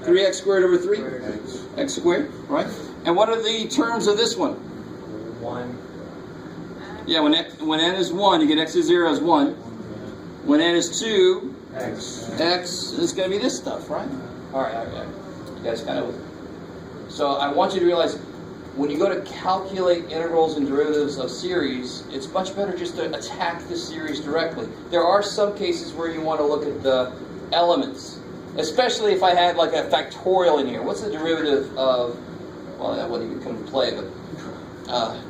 3x squared over 3, x squared, right? And what are the terms of this one? 1. Yeah, when n is 1, you get x is 0 is 1. When n is 2, X. is going to be this stuff, right? All right. You guys kind of... So I want you to realize, when you go to calculate integrals and derivatives of series, it's much better just to attack the series directly. There are some cases where you want to look at the elements, especially if I had like a factorial in here. What's the derivative of, well, that wouldn't even come into play, but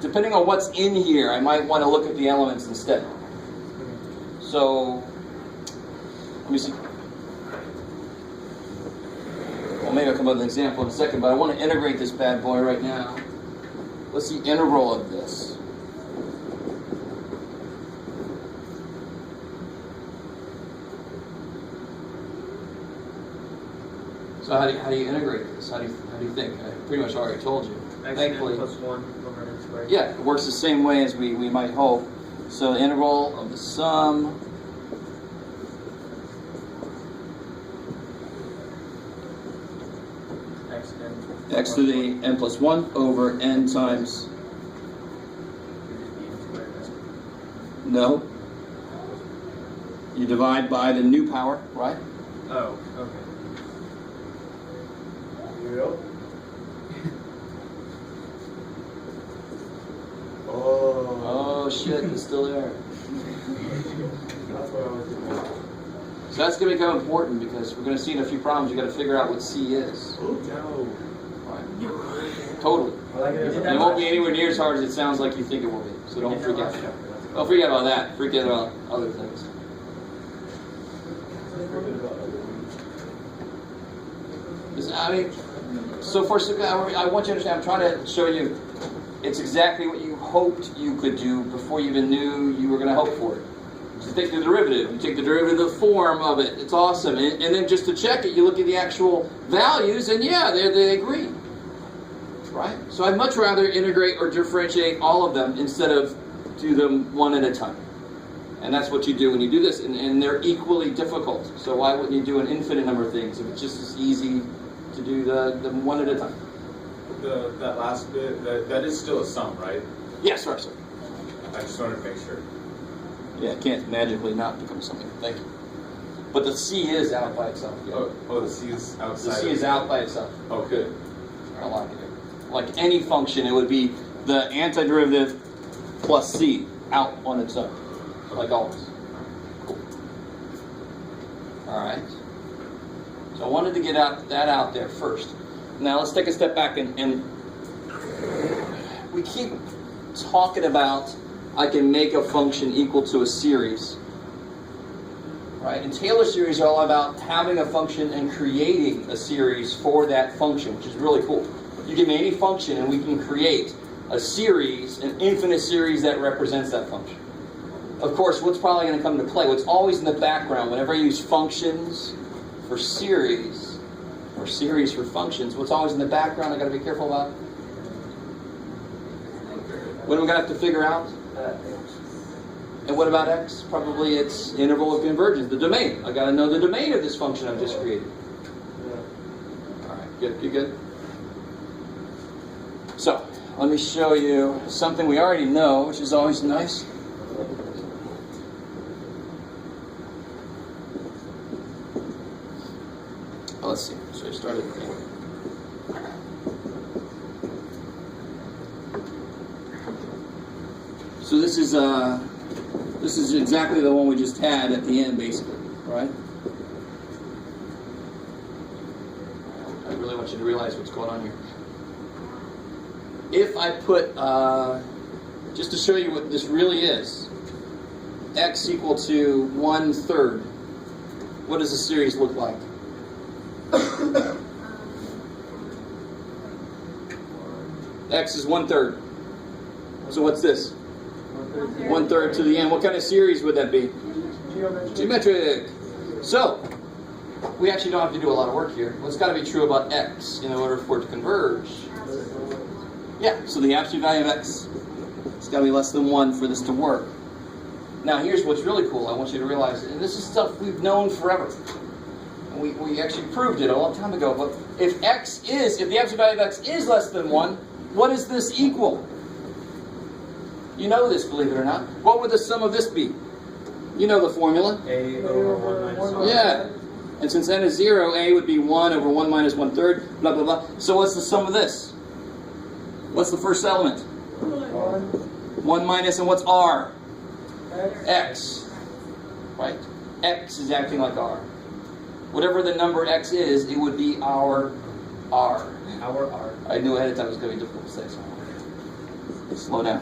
depending on what's in here, I might want to look at the elements instead. So, let me see. Well, maybe I'll come up with an example in a second, but I want to integrate this bad boy right now. What's the integral of this? So how do you integrate this? How do you think? I pretty much already told you. Thankfully, X plus 1 over X squared. yeah, it works the same way as we might hope. So the integral of the sum x to the n plus 1 over n times, no, you divide by the new power, right? Oh, okay. Yep. Oh. Oh shit, it's still there. That's what I was doing. So that's going to become important because we're going to see in a few problems you got to figure out what C is. Oh, no. Right. Totally. And it won't be anywhere near as hard as it sounds like you think it will be. So don't freak out. Don't forget about that. Forget about other things. I mean, so for I want you to understand, I'm trying to show you it's exactly what you hoped you could do before you even knew you were going to hope for it. Just take the derivative. You take the derivative of the form of it. It's awesome. And then just to check it, you look at the actual values, and yeah, they agree. Right? So I'd much rather integrate or differentiate all of them instead of do them one at a time. And that's what you do when you do this. And they're equally difficult. So why wouldn't you do an infinite number of things if it's just as easy to do the one at a time? That last bit, that is still a sum, right? Yes, right, sir. I just wanted to make sure. Yeah, it can't magically not become something. Thank you. But the C is out by itself. Yeah. Oh, the C is outside. The C is out by itself. Oh, good. I like it. Like any function, it would be the antiderivative plus C out on its own. Like always. Cool. All right. So I wanted to get that out there first. Now let's take a step back and we keep talking about I can make a function equal to a series. Right? And Taylor series are all about having a function and creating a series for that function, which is really cool. You give me any function and we can create a series, an infinite series that represents that function. Of course, what's probably going to come into play, what's always in the background, whenever I use functions for series, or series for functions, what's always in the background I've got to be careful about? What am I going to have to figure out? And what about x? Probably it's interval of convergence, the domain. I've got to know the domain of this function I've just created. All right, good, you good? So, let me show you something we already know, which is always nice. Well, let's see. So I started again. So this is exactly the one we just had at the end, basically, right? I really want you to realize what's going on here. If I put, just to show you what this really is, x equal to 1/3, what does the series look like? X is 1/3. So what's this? 1/3 to the n. What kind of series would that be? Geometric. So, we actually don't have to do a lot of work here. What's got to be true about x in order for it to converge? Yeah, so the absolute value of x, it's got to be less than 1 for this to work. Now here's what's really cool. I want you to realize, and this is stuff we've known forever. And we actually proved it a long time ago. But if the absolute value of x is less than 1, what does this equal? You know this, believe it or not. What would the sum of this be? You know the formula. A over 1 minus 1. Yeah. And since n is 0, a would be 1 over 1 minus 1/3, blah, blah, blah. So what's the sum of this? What's the first element? 1 minus, and what's r? X. Right? X is acting like r. Whatever the number x is, it would be our r. Our R. I knew ahead of time it was going to be difficult to say, so slow down.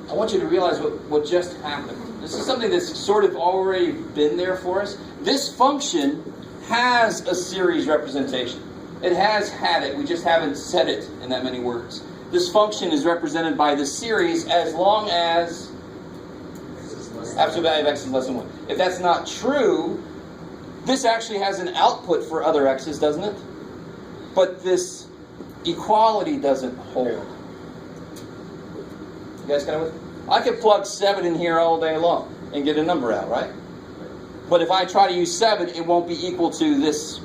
I want you to realize what just happened. This is something that's sort of already been there for us. This function has a series representation. It has had it. We just haven't said it in that many words. This function is represented by the series as long as absolute value of x is less than 1. If that's not true, this actually has an output for other x's, doesn't it? But this equality doesn't hold. You guys got it with me? I could plug 7 in here all day long and get a number out, right? But if I try to use 7, it won't be equal to this.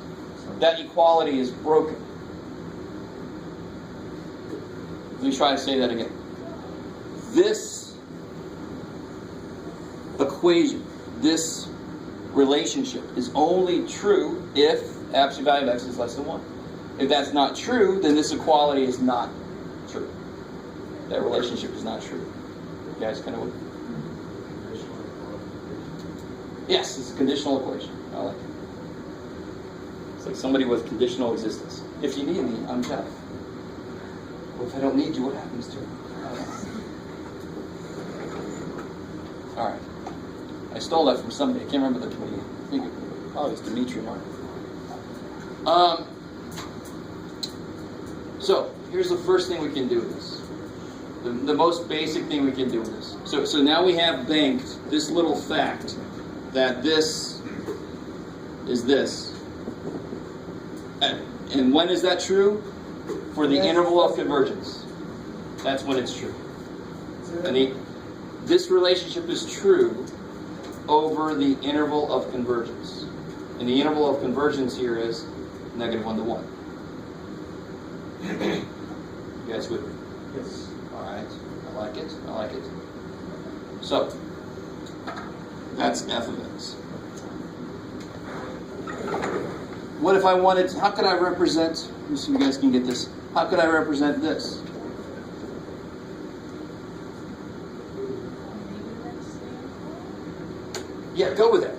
That equality is broken. Let me try to say that again. This equation, this relationship is only true if absolute value of x is less than 1. If that's not true, then this equality is not true. That relationship is not true. You guys kind of... Yes, it's a conditional equation. I like it. It's like somebody with conditional existence. If you need me, I'm Jeff. Well, if I don't need you, what happens to me? All right. I stole that from somebody. I can't remember the comedian. I think it was Dimitri Martin. So, here's the first thing we can do with this. The most basic thing we can do with this. So now we have banked this little fact that this is this. And when is that true? For the interval of convergence. That's when it's true. And this relationship is true over the interval of convergence. And the interval of convergence here is -1 to 1. You guys with me? Yes. Alright. I like it. I like it. So, that's f of x. What if I wanted to, how could I represent, let me see if you guys can get this. How could I represent this? Yeah, go with it.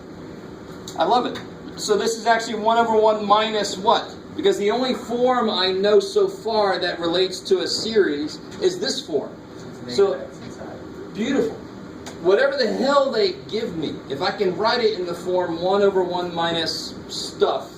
I love it. So this is actually 1 over 1 minus what? Because the only form I know so far that relates to a series is this form. So, beautiful. Whatever the hell they give me, if I can write it in the form 1 over 1 minus stuff,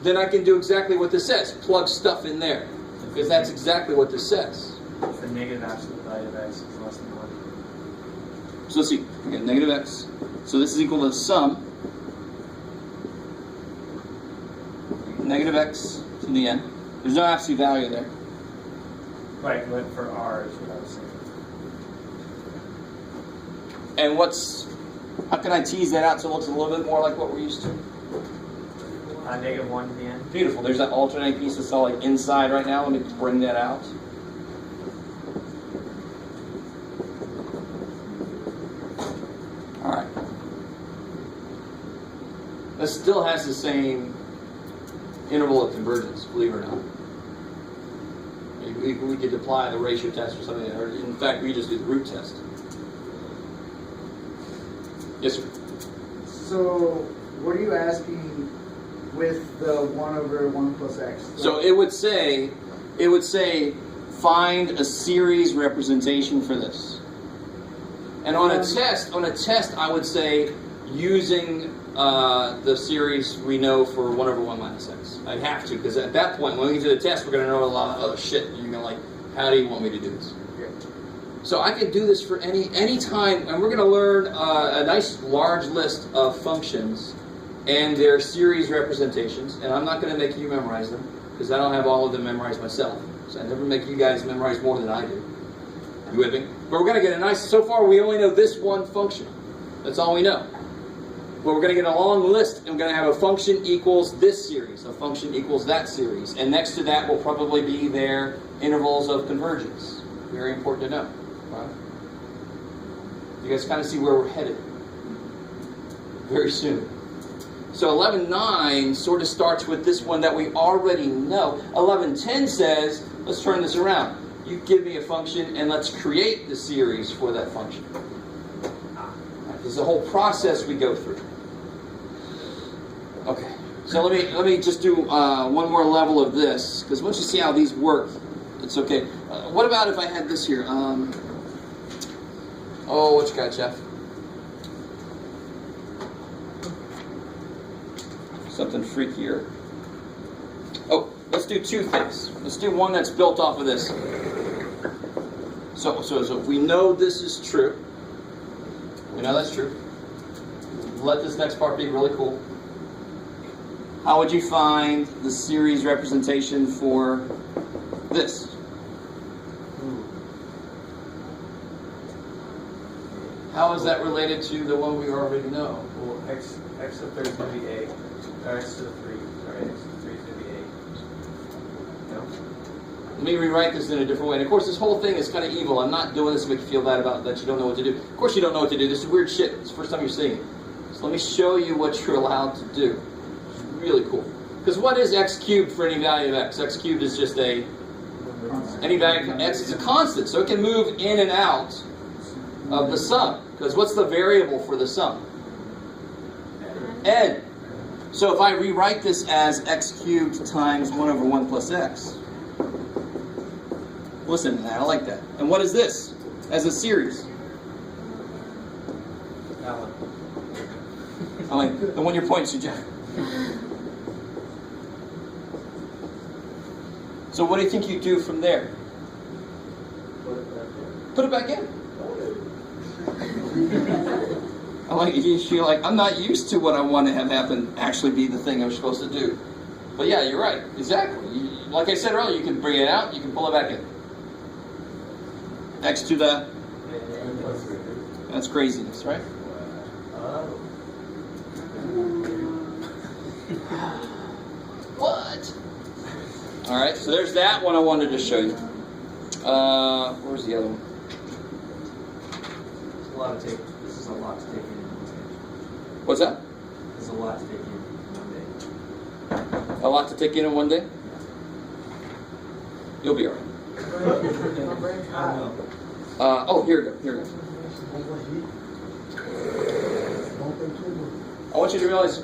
then I can do exactly what this says. Plug stuff in there. Because that's exactly what this says. If the negative absolute value of x is less than 1. So let's see. Okay, negative x. So this is equal to the sum. Negative x to the n. There's no absolute value there. Right, but for r is what I was saying. And how can I tease that out so it looks a little bit more like what we're used to? Negative 1 to the n. Beautiful. There's that alternating piece that's all like inside right now. Let me bring that out. All right. This still has the same interval of convergence, believe it or not. We could apply the ratio test or something, or in fact, we just do the root test. Yes, sir. So, what are you asking with the 1 over 1 plus x? So it would say, find a series representation for this. And on a test, I would say using the series we know for 1 over 1 minus x. I'd have to, because at that point, when we get to the test, we're going to know a lot of other shit. And you're going to like, how do you want me to do this? So I can do this for any time, and we're going to learn a nice large list of functions and their series representations. And I'm not going to make you memorize them, because I don't have all of them memorized myself. So I never make you guys memorize more than I do. You with me? But we're going to get a nice, so far we only know this one function. That's all we know. But we're going to get a long list, and we're going to have a function equals this series, a function equals that series. And next to that will probably be their intervals of convergence. Very important to know. Right? You guys kind of see where we're headed very soon. So 11.9 sort of starts with this one that we already know. 11.10 says, let's turn this around. You give me a function and let's create the series for that function. Right, there's a whole process we go through. Okay, so let me just do one more level of this, because once you see how these work, it's okay. What about if I had this here? What you got, Jeff? Something freakier. Oh, let's do two things. Let's do one that's built off of this. So we know this is true. We know that's true. Let this next part be really cool. How would you find the series representation for this? How is that related to the one we already know? Well, x to the third is going to be a, or x to the 3, sorry, x to the 3 is going to be a. No? Let me rewrite this in a different way. And of course, this whole thing is kind of evil. I'm not doing this to make you feel bad about that you don't know what to do. Of course you don't know what to do. This is weird shit. It's the first time you're seeing it. So let me show you what you're allowed to do. It's really cool. Because what is x cubed for any value of x? X cubed is just any value of x is a constant. So it can move in and out of the sum. Because what's the variable for the sum? N. So if I rewrite this as x cubed times 1 over 1 plus x, listen to that, I like that. And what is this? As a series. That one. I like the one you're pointing to, Jack. So what do you think you do from there? Put it back in. I like you're like, I'm not used to what I want to have happen actually be the thing I'm supposed to do. But yeah, you're right. Exactly. Like I said earlier, you can bring it out, you can pull it back in. X to the... That's craziness, right? What? Alright, so there's that one I wanted to show you. Where's the other one? This is a lot to take in one day. What's that? This is a lot to take in one day. A lot to take in one day? You'll be alright. Here we go. I want you to realize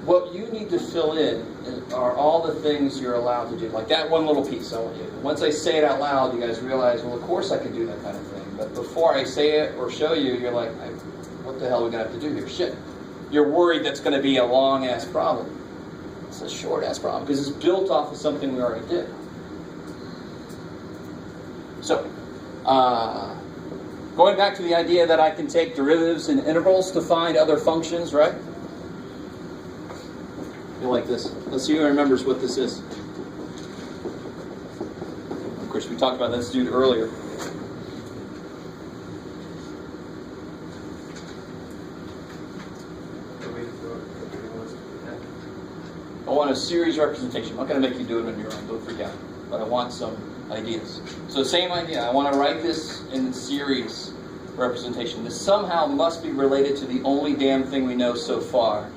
what you need to fill in are all the things you're allowed to do. Like that one little piece I want you to do. Once I say it out loud, you guys realize, well, of course I can do that kind of thing. But before I say it or show you, you're like, what the hell are we going to have to do here? Shit. You're worried that's going to be a long-ass problem. It's a short-ass problem because it's built off of something we already did. So, going back to the idea that I can take derivatives and intervals to find other functions, right? You like this. Let's see who remembers what this is. Of course, we talked about this dude earlier. I want a series representation. I'm not going to make you do it on your own, don't freak out. But I want some ideas. So same idea. I want to write this in series representation. This somehow must be related to the only damn thing we know so far.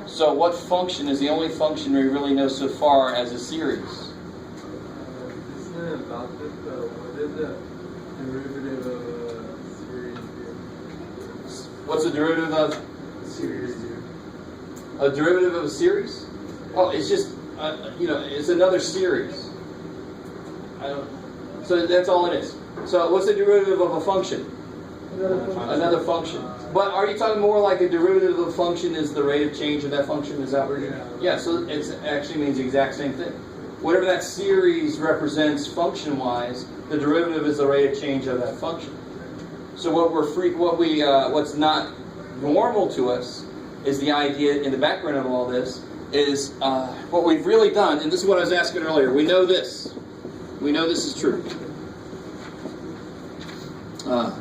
So what function is the only function we really know so far as a series? Isn't it about this? What is the derivative of a series here? What's the derivative of? Series here. A derivative of a series? Oh, it's just, it's another series. So that's all it is. So what's the derivative of a function? Another function. But are you talking more like a derivative of a function is the rate of change of that function? Is that what you're doing? Yeah, so it actually means the exact same thing. Whatever that series represents function-wise, the derivative is the rate of change of that function. So what's not normal to us is the idea in the background of all this is what we've really done, and this is what I was asking earlier. We know this. We know this is true. I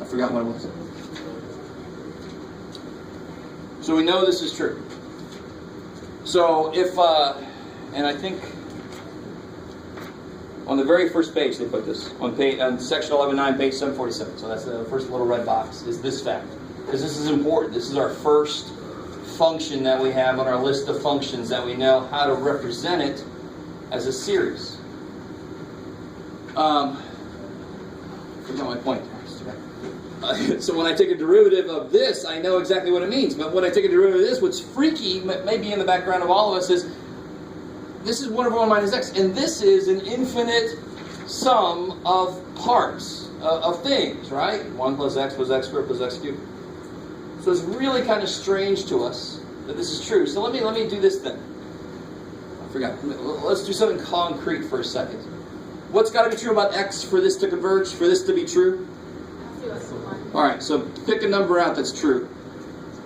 forgot what it was. So we know this is true. So if, and I think on the very first page they put this, on section 11.9, page 747, so that's the first little red box, is this fact. Because this is important. This is our first function that we have on our list of functions that we know how to represent it as a series. I forgot my point. So when I take a derivative of this, I know exactly what it means. But when I take a derivative of this, what's freaky, maybe in the background of all of us, is this is 1 over 1 minus x, and this is an infinite sum of parts of things, right? 1 plus x squared plus x cubed. So it's really kind of strange to us that this is true. So let me do this then. I forgot. Let's do something concrete for a second. What's got to be true about x for this to converge, for this to be true? All right, so pick a number out that's true.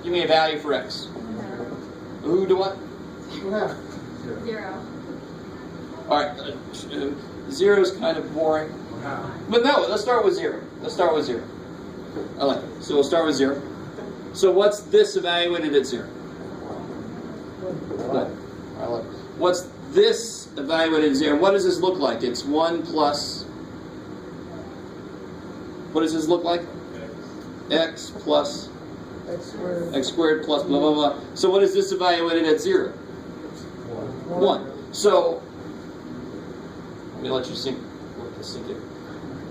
Give me a value for x. Who do what? 0. All right, 0 is kind of boring. But no, let's start with 0. Let's start with 0. I like it. So we'll start with 0. So what's this evaluated at 0? Good. I like it. What's this evaluated at 0? What does this look like? It's 1 plus... What does this look like? X plus x squared plus blah, blah, blah. So what is this evaluated at 0? 1. So, let me let you sink in.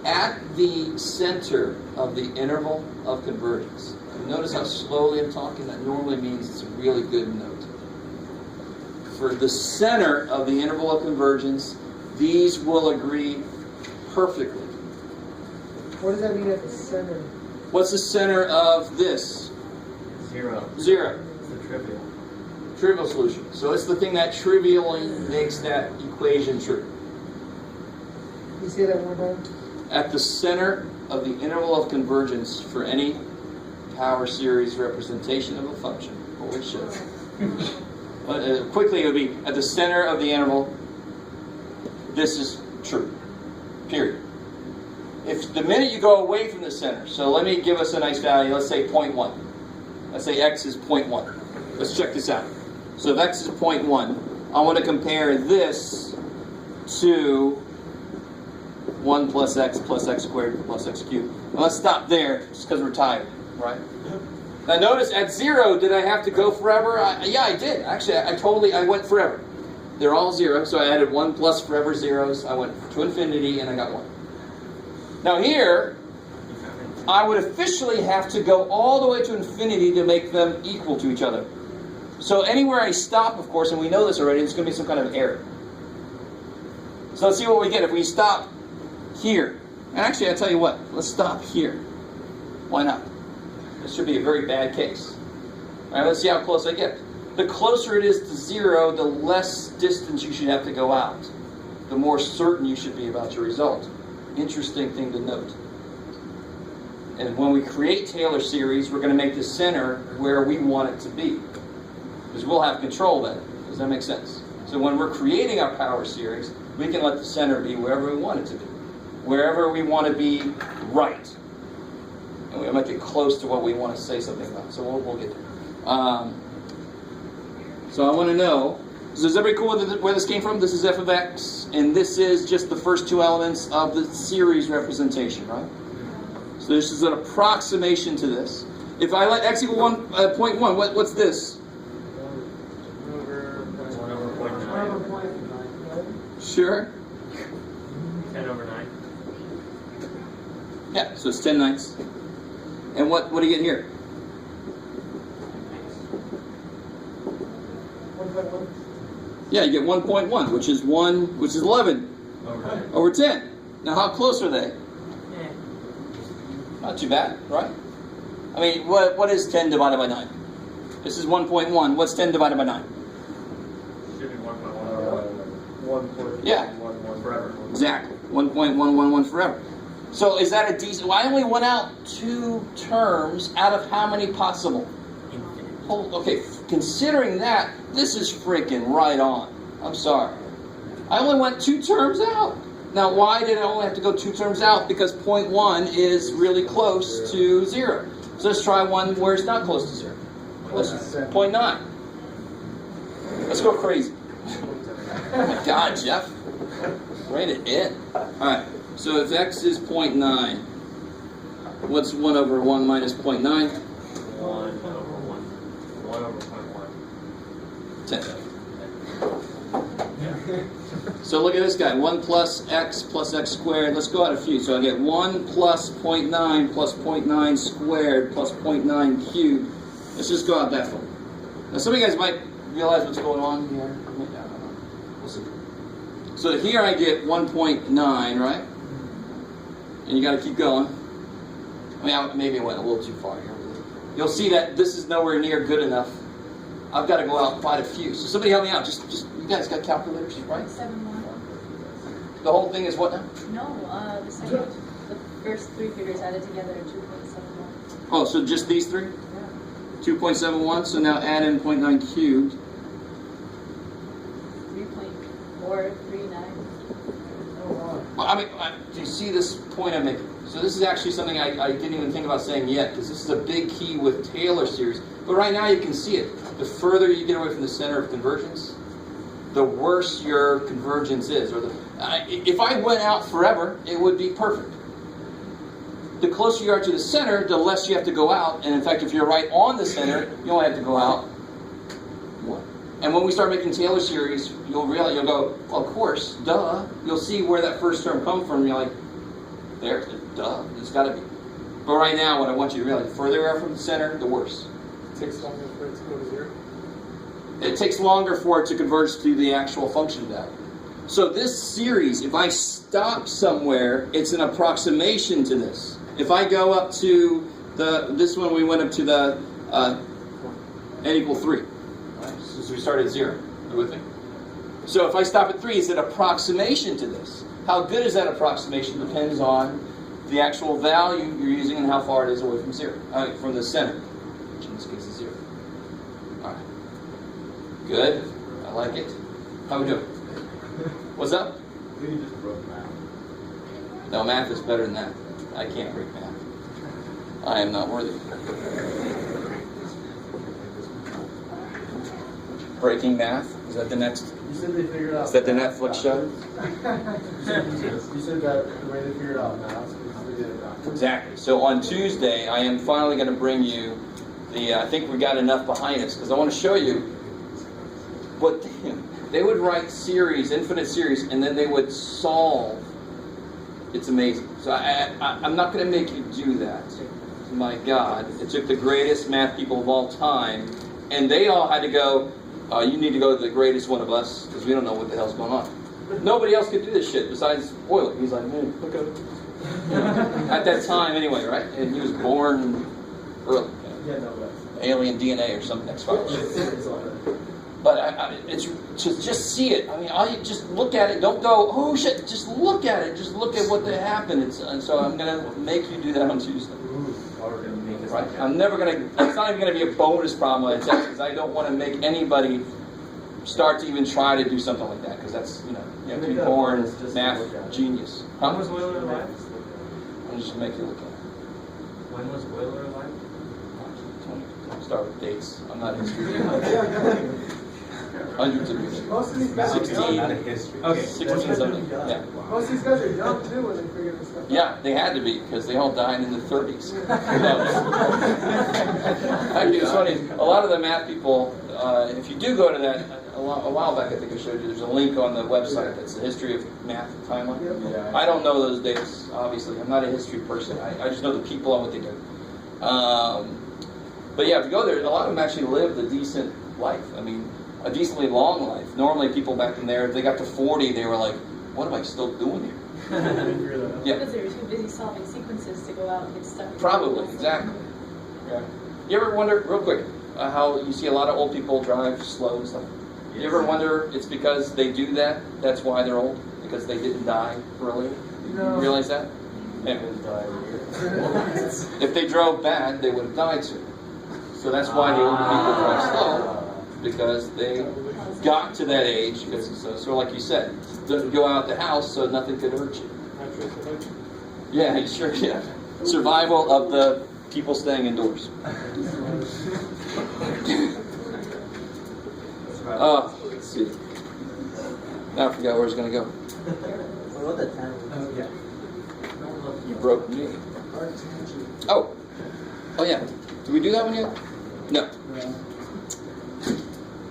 At the center of the interval of convergence, notice how slowly I'm talking? That normally means it's a really good note. For the center of the interval of convergence, these will agree perfectly. What does that mean at the center? What's the center of this? 0. 0. It's the trivial. Trivial solution. So it's the thing that trivially makes that equation true. Can you say that one more time? At the center of the interval of convergence for any power series representation of a function. Holy shit. Quickly, it would be at the center of the interval, this is true. Period. If the minute you go away from the center, so let me give us a nice value, let's say 0.1. Let's say x is 0.1. Let's check this out. So if x is 0.1, I want to compare this to 1 plus x squared plus x cubed. Now let's stop there, just because we're tired, right? Now notice at 0, did I have to go forever? Yeah, I did. Actually, I went forever. They're all 0, so I added 1 plus forever zeros. I went to infinity, and I got 1. Now here, I would officially have to go all the way to infinity to make them equal to each other. So anywhere I stop, of course, and we know this already, there's going to be some kind of error. So let's see what we get if we stop here. And actually, I'll tell you what, let's stop here. Why not? This should be a very bad case. All right, let's see how close I get. The closer it is to 0, the less distance you should have to go out. The more certain you should be about your result. Interesting thing to note. And when we create Taylor series, we're going to make the center where we want it to be. Because we'll have control then. Does that make sense? So when we're creating our power series, we can let the center be wherever we want it to be. Wherever we want to be right. And we make it close to what we want to say something about. So we'll get there. So I want to know, is everybody cool with where this came from? This is f of x, and this is just the first two elements of the series representation, right? So this is an approximation to this. If I let x equal 0.1, what's this? 1 over 0.9. Sure? 10 over 9. Yeah, so it's 10/9. And what do you get here? 1.1. Yeah, you get 1.1, which is 11 over 10. Now how close are they? Not too bad, right? I mean, what is 10 divided by 9? This is 1.1. What's 10 divided by 9? Should be 1.1. 1.1 Yeah. Forever. Exactly. 1.111 forever. So is that a decent... Well, I only went out 2 terms out of how many possible? Okay, considering that, this is freaking right on. I'm sorry. I only went 2 terms out. Now, why did I only have to go 2 terms out? Because 0.1 is really close to 0. So let's try one where it's not close to 0. Close to 0.9. Let's go crazy. Oh my God, Jeff. Write it in. Alright, so if x is 0.9, what's 1 over 1 minus 0.9? 1 over 1. 1 over 0.1. 10. So look at this guy. 1 plus x squared. Let's go out a few. So I get 1 plus 0.9 plus 0.9 squared plus 0.9 cubed. Let's just go out that far. Now some of you guys might realize what's going on here. We'll see. So here I get 1.9, right? And you got to keep going. I mean, maybe I went a little too far here. You'll see that this is nowhere near good enough. I've got to go out quite a few. So somebody help me out. Just you guys got calculators, right? 7.1. The whole thing is what now? No, the second, the first 3 figures added together are 2.71. Oh, so just these 3? Yeah. 2.71. So now add in 0.9 cubed. 3.439. Well, I mean, do you see this point I'm making? So this is actually something I didn't even think about saying yet, because this is a big key with Taylor series. But right now you can see it. The further you get away from the center of convergence, the worse your convergence is. Or if I went out forever, it would be perfect. The closer you are to the center, the less you have to go out. And in fact, if you're right on the center, you only have to go out 1. And when we start making Taylor series, you'll realize, you'll go, well, of course, duh. You'll see where that first term comes from. You're like, there, duh, it's got to be. But right now, what I want you to realize, the further you are from the center, the worse. It takes longer for it to go to 0. It takes longer for it to converge to the actual function value. So this series, if I stop somewhere, it's an approximation to this. If I go up to this one, we went up to the n equals 3. Right? So we started at 0. You with me? So if I stop at 3, it's an approximation to this. How good is that approximation depends on the actual value you're using and how far it is away from 0, from the center, which in this case is 0. All right. Good. I like it. How we doing? What's up? We just broke math. No, math is better than that. I can't break math. I am not worthy. Breaking math? Is that the next? You said they figured out. Is that the Netflix show? You said that the way they figured out math is they did it backwards. Exactly. So on Tuesday, I am finally going to bring you the. I think we got enough behind us because I want to show you what they would write series, infinite series, and then they would solve It's amazing. So I'm not going to make you do that. My God, it took the greatest math people of all time, and they all had to go, you need to go to the greatest one of us, because we don't know what the hell's going on. Nobody else could do this shit besides Euler. He's like, hey, look at it. At that time anyway, right? And he was born early. Alien DNA or something, X-Files. But it's just see it. I mean, all you just look at it. Don't go, oh shit. Just look at it. Just look at what happened. And so I'm gonna make you do that on Tuesday. Right? I'm never gonna. It's not even gonna be a bonus problem on test because I don't want to make anybody start to even try to do something like that because that's you have to be born math genius. Huh? When was Euler alive? I'll just make you look at it. When was Euler alive? Start with dates. I'm not a history. Hundreds of years. Most of these guys are 16. young. Okay. 16 something. Yeah. Most of these guys are young too when they figure this stuff out. Yeah, they had to be because they all died in the 30s. Actually, it's funny. A lot of the math people, if you do go to that, a while back I think I showed you. There's a link on the website that's the history of math timeline. Yeah. I don't know those dates. Obviously, I'm not a history person. I just know the people and what they do. But yeah, if you go there, a lot of them actually lived a decent life. I mean, a decently long life. Normally, people back in there, if they got to 40, they were like, "What am I still doing here?" Yeah. Because they were too busy solving sequences to go out and get stuff. Probably, exactly. Yeah. You ever wonder, real quick, how you see a lot of old people drive slow and stuff? You ever wonder it's because they do that? That's why they're old? Because they didn't die early? No. You realize that? Yeah. If they drove bad, they would have died soon. So that's why the older people drive slow, because they got to that age, because it's so like you said, don't go out the house so nothing could hurt you. Yeah, sure, yeah. Survival of the people staying indoors. Let's see. Now I forgot where I was going to go. You broke me. Oh yeah. Did we do that one yet? No.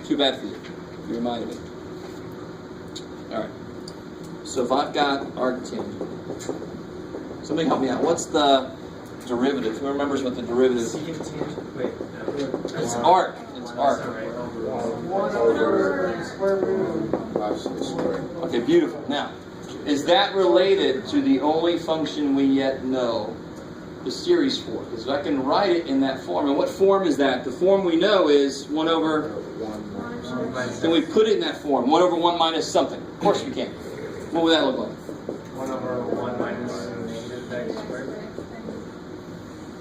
Too bad for you. You reminded me. All right. So if I've got arctangent, somebody help me out. What's the derivative? Who remembers what the derivative is? It's arc. It's arc. 1 over square root. Okay, beautiful. Now, is that related to the only function we yet know, the series form? Because I can write it in that form. And what form is that? The form we know is 1 over... Can we put it in that form? 1 over 1 minus something. Of course we can. What would that look like? 1 over 1 minus negative x squared.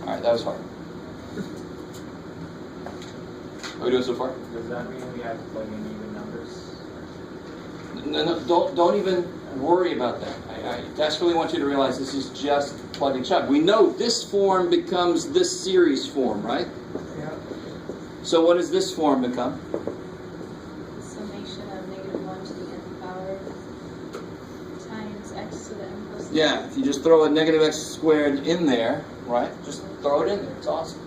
Alright, that was hard. How are we doing so far? Does that mean we have to plug in even numbers? No, don't even worry about that. I desperately want you to realize this is just plug and chug. We know this form becomes this series form, right? Yeah. So what does this form become? Summation of -1 to the nth power times x to the n plus. Yeah, if you just throw a negative x squared in there, right? Just throw it in there. It's awesome.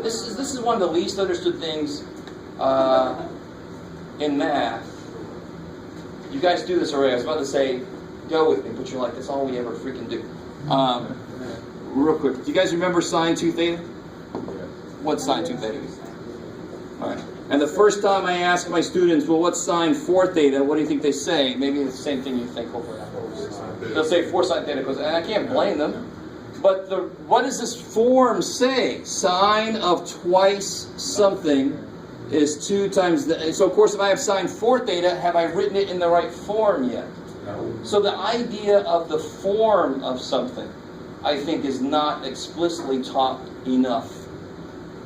This is one of the least understood things in math. You guys do this already. I was about to say, go with me, but you're like, that's all we ever freaking do. Real quick, do you guys remember sine 2 theta? What's sine 2 theta? All right. And the first time I ask my students, well, what's sine 4 theta? What do you think they say? Maybe it's the same thing you think. Hopefully not. They'll say 4 sine theta, and I can't blame them. But what does this form say? Sine of twice something is 2 times the... So, of course, if I have sine 4 theta, have I written it in the right form yet? No. So the idea of the form of something, I think, is not explicitly taught enough.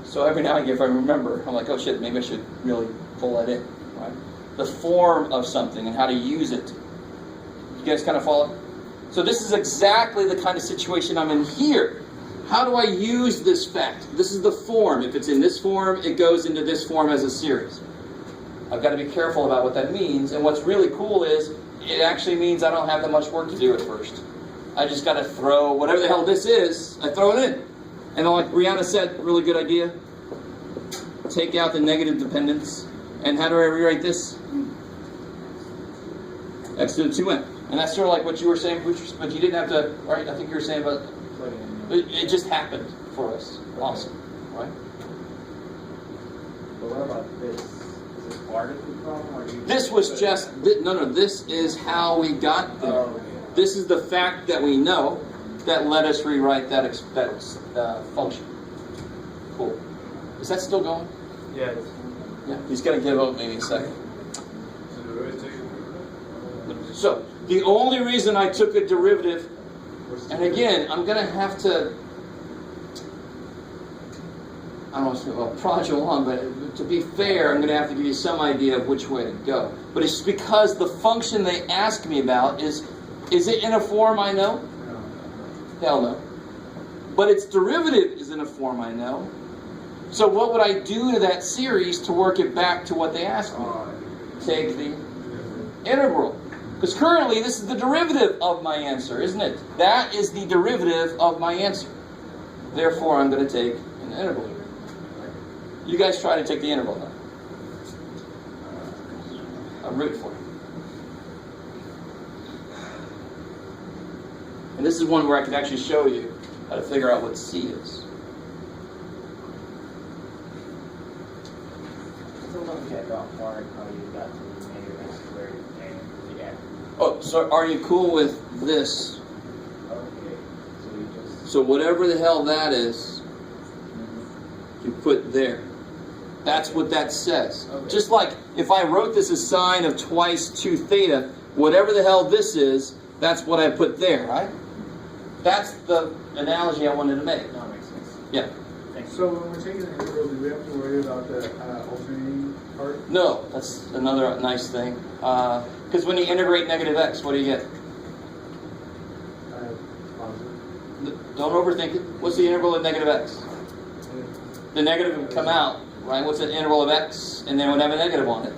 So every now and again, if I remember, I'm like, oh shit, maybe I should really pull that in. Right? The form of something and how to use it. You guys kind of follow? So this is exactly the kind of situation I'm in here. How do I use this fact? This is the form. If it's in this form, it goes into this form as a series. I've got to be careful about what that means. And what's really cool is, it actually means I don't have that much work to do at first. I just got to throw whatever the hell this is, I throw it in. And like Brianna said, really good idea. Take out the negative dependence. And how do I rewrite this? X to the 2n. And that's sort of like what you were saying, but you didn't have to, right? I think you were saying about, it just happened for us. Awesome, right? But what about this? Is this part of the problem? Or do you This was just, no, this is how we got there. Oh, okay. This is the fact that we know that let us rewrite that function. Cool. Is that still going? Yeah. Yeah. He's going to give up maybe a second. So, the only reason I took a derivative, and again, I'm going to have to, I don't want to prod you along, but to be fair, I'm going to have to give you some idea of which way to go. But it's because the function they ask me about is it in a form I know? Hell no. But its derivative is in a form I know. So what would I do to that series to work it back to what they asked me? Take the integral. Because currently this is the derivative of my answer, isn't it? That is the derivative of my answer. Therefore, I'm going to take an integral. You guys try to take the integral now. I'm rooting for you. And this is one where I can actually show you how to figure out what C is. Still don't get that part how you got to the negative x squared and the x. Oh, so are you cool with this? Okay. So you just So whatever the hell that is, you put there. That's what that says. Okay. Just like if I wrote this as sine of twice 2 theta, whatever the hell this is, that's what I put there, right? That's the analogy I wanted to make. no, it makes sense. Yeah. Thanks. So when we're taking the integral, do we have to worry about the alternating part? No, that's another nice thing. Because when you integrate negative x, what do you get? Positive. Don't overthink it. What's the integral of negative x? The negative would come out, right? What's the integral of x? And then it would have a negative on it.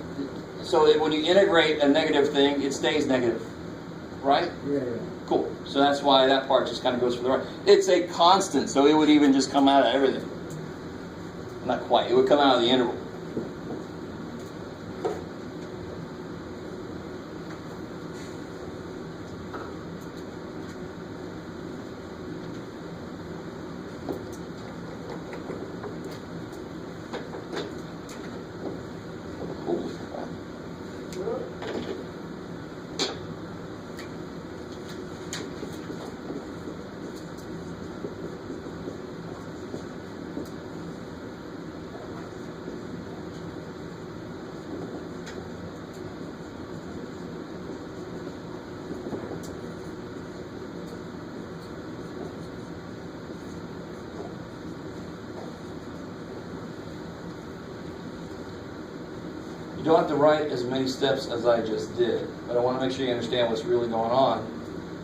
So when you integrate a negative thing, it stays negative, right? Yeah. Cool. So that's why that part just kind of goes for the right. It's a constant, so it would even just come out of everything. Not quite. It would come out of the integral. Holy crap. You don't have to write as many steps as I just did, but I want to make sure you understand what's really going on.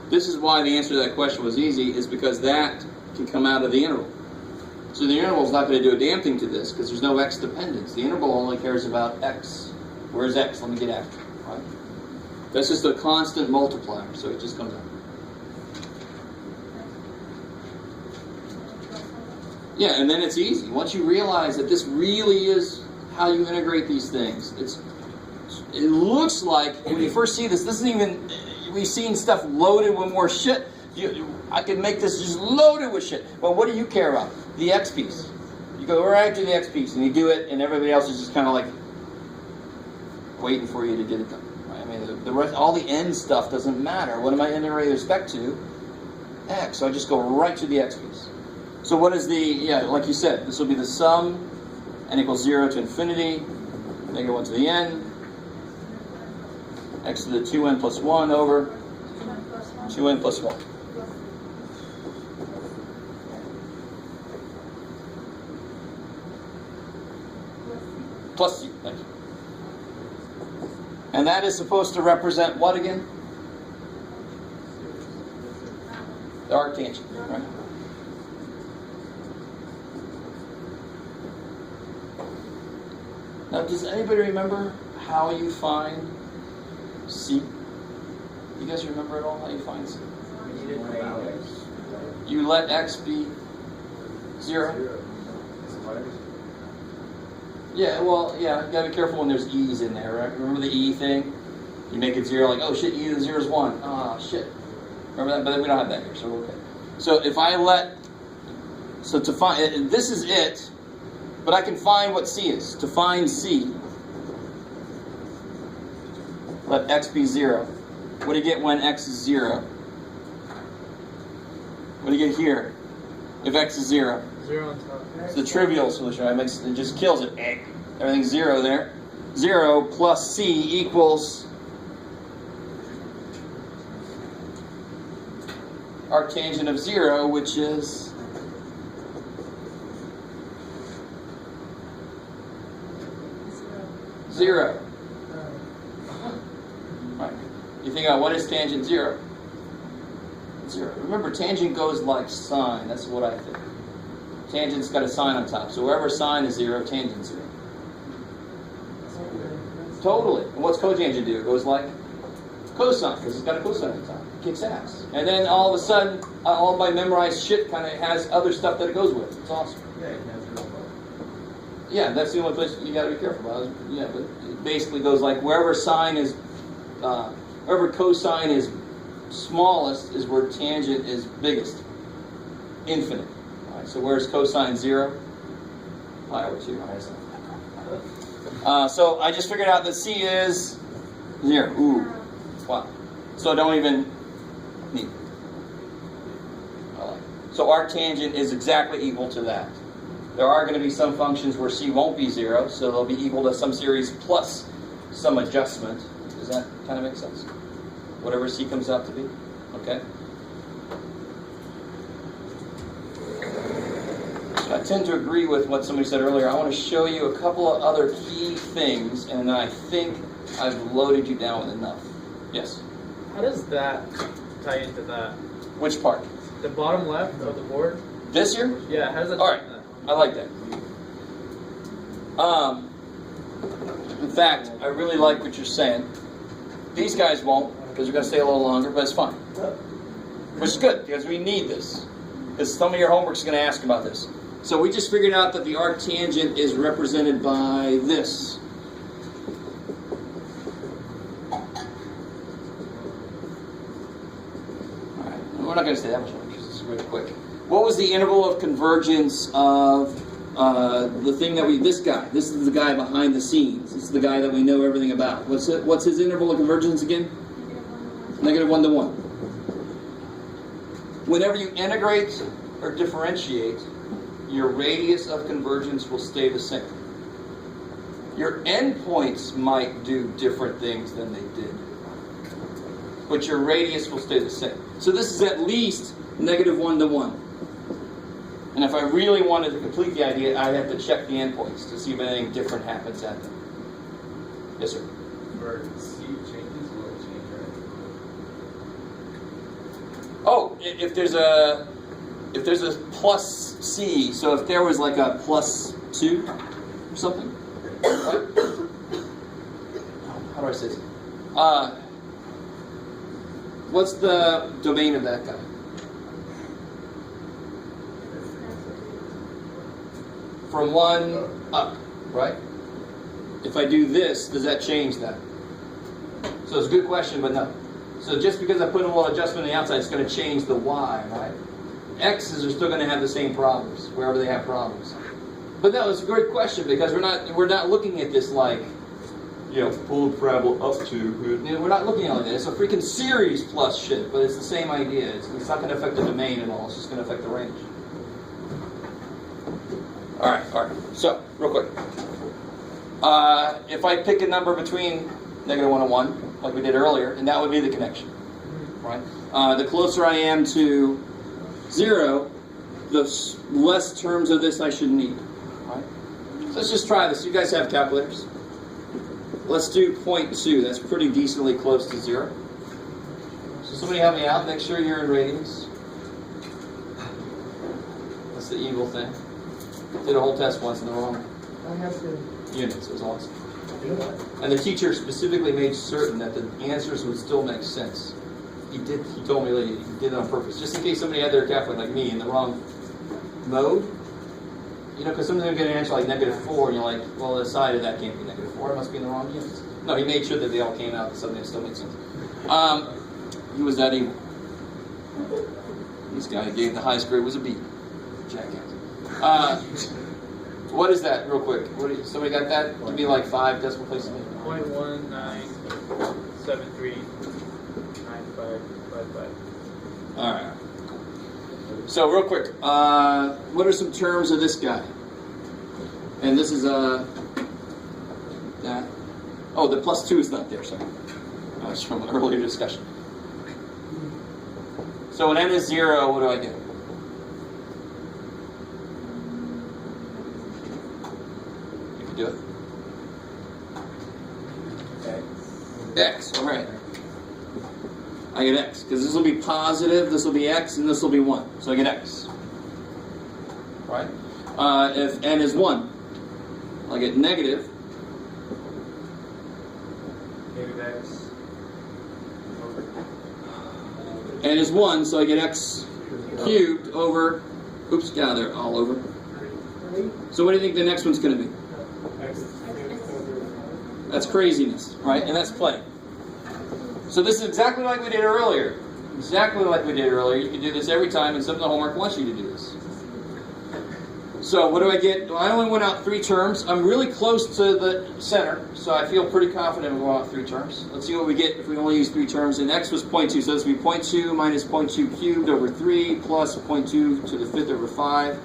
This is why the answer to that question was easy, is because that can come out of the integral. So the integral is not going to do a damn thing to this because there's no x dependence. The integral only cares about x. Where's x? Let me get after it, right? That's just a constant multiplier, so it just comes out. Yeah, and then it's easy. Once you realize that this really is how you integrate these things. It looks like, when you first see this isn't even, we've seen stuff loaded with more shit. I could make this just loaded with shit. But what do you care about? The x piece. You go right to the x piece and you do it, and everybody else is just kind of like waiting for you to get it done. Right? I mean, the rest, all the end stuff doesn't matter. What am I integrating with respect to? X. So I just go right to the x piece. So what is like you said, this will be the sum, n equals 0 to infinity, negative 1 to the n, x to the 2n plus 1 over 2n plus 1. Plus c, thank you. And that is supposed to represent what again? The arctangent, right? Now, does anybody remember how you find C? You guys remember at all how you find C? You let x be 0? Yeah, well, yeah, you gotta be careful when there's e's in there, right? Remember the e thing? You make it 0, like, oh shit, e to the 0 is 1. Ah, shit. Remember that? But we don't have that here, so we're okay. So if I to find, this is it, but I can find what C is. To find C, let x be 0. What do you get when x is 0? What do you get here if x is 0? 0 on top. It's the trivial solution, right? It just kills it. Everything's 0 there. 0 plus C equals arctangent of 0, which is zero. Right. You think, what is tangent 0? 0. Remember, tangent goes like sine. That's what I think. Tangent's got a sign on top. So wherever sine is 0, tangent's 0. Totally. And what's cotangent do? It goes like cosine, because it's got a cosine on top. It kicks ass. And then all of a sudden, all my memorized shit kind of has other stuff that it goes with. It's awesome. Yeah, that's the only place you got to be careful about. Yeah, but it basically goes like wherever sine is, wherever cosine is smallest is where tangent is biggest. Infinite. All right, so where's cosine 0? Pi over 2. So I just figured out that C is 0. Ooh. Wow. So don't even need. So arctangent is exactly equal to that. There are going to be some functions where C won't be 0, so they'll be equal to some series plus some adjustment. Does that kind of make sense? Whatever C comes out to be. Okay? So I tend to agree with what somebody said earlier. I want to show you a couple of other key things, and I think I've loaded you down with enough. Yes? How does that tie into that? Which part? The bottom left of the board? This here? Yeah, how does that All tie right. into that? I like that. In fact, I really like what you're saying. These guys won't, because they're going to stay a little longer, but it's fine. Which is good, because we need this. Because some of your homework is going to ask about this. So we just figured out that the arctangent is represented by this. Alright, we're not going to stay that much longer, because this is really quick. What was the interval of convergence of the thing that this guy? This is the guy behind the scenes. This is the guy that we know everything about. What's his interval of convergence again? -1 to 1. Whenever you integrate or differentiate, your radius of convergence will stay the same. Your endpoints might do different things than they did, but your radius will stay the same. So this is at least -1 to 1. And if I really wanted to complete the idea, I'd have to check the endpoints to see if anything different happens at them. Yes, sir? For C changes, will it change, right? Oh, if there's a plus C, so if there was like a +2 or something, right? How do I say this? What's the domain of that guy? From 1 up, right? If I do this, does that change that? So it's a good question, but no. So just because I put a little adjustment on the outside, it's going to change the Y, right? X's are still going to have the same problems, wherever they have problems. But no, it's a great question, because we're not looking at this like, pull the parabola up to. We're not looking at it like that. It's a freaking series plus shit, but it's the same idea. It's not going to affect the domain at all. It's just going to affect the range. All right. So, real quick. If I pick a number between -1 and 1, like we did earlier, and that would be the connection, right? The closer I am to 0, the less terms of this I should need, right? So let's just try this. You guys have calculators. Let's do 0.2. That's pretty decently close to 0. So somebody help me out. Make sure you're in radians. That's the evil thing. Did a whole test once in the wrong units. It was awesome. And the teacher specifically made certain that the answers would still make sense. He told me he did it on purpose, just in case somebody had their calculator like me in the wrong mode. Because sometimes you get an answer like -4, and you're like, well, the side of that can't be -4. It must be in the wrong units. No, he made sure that they all came out, so they still made sense. He was that evil. This guy who gave the highest grade was a B. Jackass. What is that, real quick? Somebody got that? To be like 5 decimal places? 0.19739555. All right. So real quick, what are some terms of this guy? And this is that. Oh, the +2 is not there. Sorry, that's from an earlier discussion. So when n is 0, what do I get? You can do it. X. All right. I get X, because this will be positive, this will be X, and this will be 1. So I get X. Right? If n is 1, I get negative. X. N is 1, so I get X cubed over, oops, get out of there, all over. So what do you think the next one's going to be? That's craziness, right? And that's play. So this is exactly like we did earlier. Exactly like we did earlier. You can do this every time, and some of the homework wants you to do this. So what do I get? Well, I only went out 3 terms. I'm really close to the center, so I feel pretty confident we'll go out 3 terms. Let's see what we get if we only use 3 terms. And X was 0.2, so this will be 0.2 minus 0.2 cubed over 3 plus 0.2 to the 5th over 5.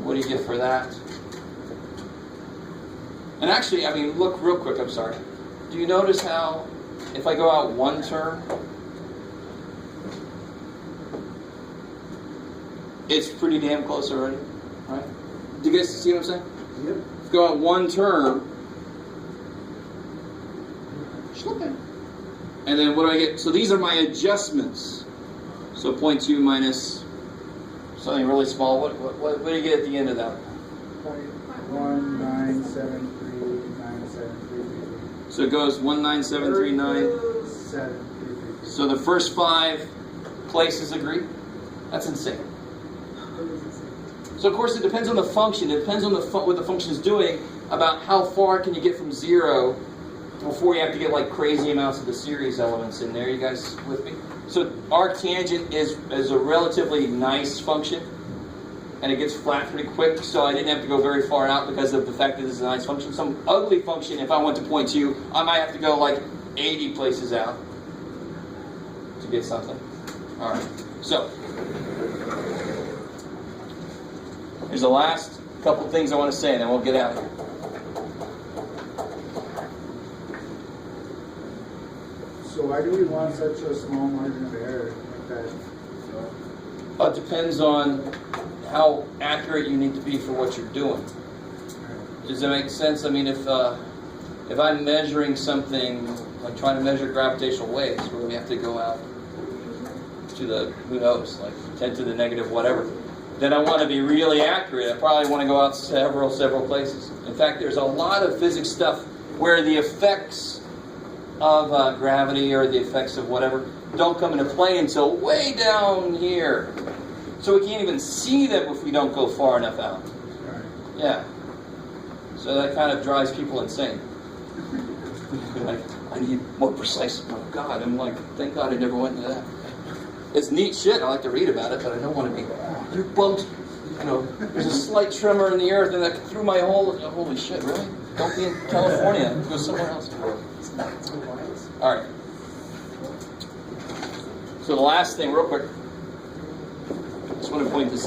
What do you get for that? And actually, I mean, look real quick, I'm sorry. Do you notice how if I go out 1 term, it's pretty damn close already, right? Do you guys see what I'm saying? Yep. Go out 1 term, and then what do I get? So these are my adjustments. So 0.2 minus something really small. What do you get at the end of that? 1973973. So it goes 19739. 733. So the first 5 places agree? That's insane. So of course it depends on the function. It depends on what the function is doing about how far can you get from 0 before you have to get like crazy amounts of the series elements in there. You guys with me? So arctangent is a relatively nice function, and it gets flat pretty quick, so I didn't have to go very far out because of the fact that this is a nice function. Some ugly function, if I went to 0.2, I might have to go like 80 places out to get something. Alright, so here's the last couple things I want to say, and then we'll get out of here. So why do we want such a small margin of error like that? It depends on how accurate you need to be for what you're doing. Does that make sense? I mean, if I'm measuring something, like trying to measure gravitational waves, where we have to go out to the, who knows, like 10 to the negative whatever, then I want to be really accurate. I probably want to go out several places. In fact, there's a lot of physics stuff where the effects of gravity or the effects of whatever don't come into play until way down here. So we can't even see them if we don't go far enough out. Yeah. So that kind of drives people insane. Like, I need more precise. Oh God, I'm like, thank God I never went into that. It's neat shit. I like to read about it, but I don't want to be. You're bumped. You know, there's a slight tremor in the earth, and that threw my whole. Holy shit! Really? Don't be in California. Go somewhere else. All right. So the last thing, real quick. I just want to point this out.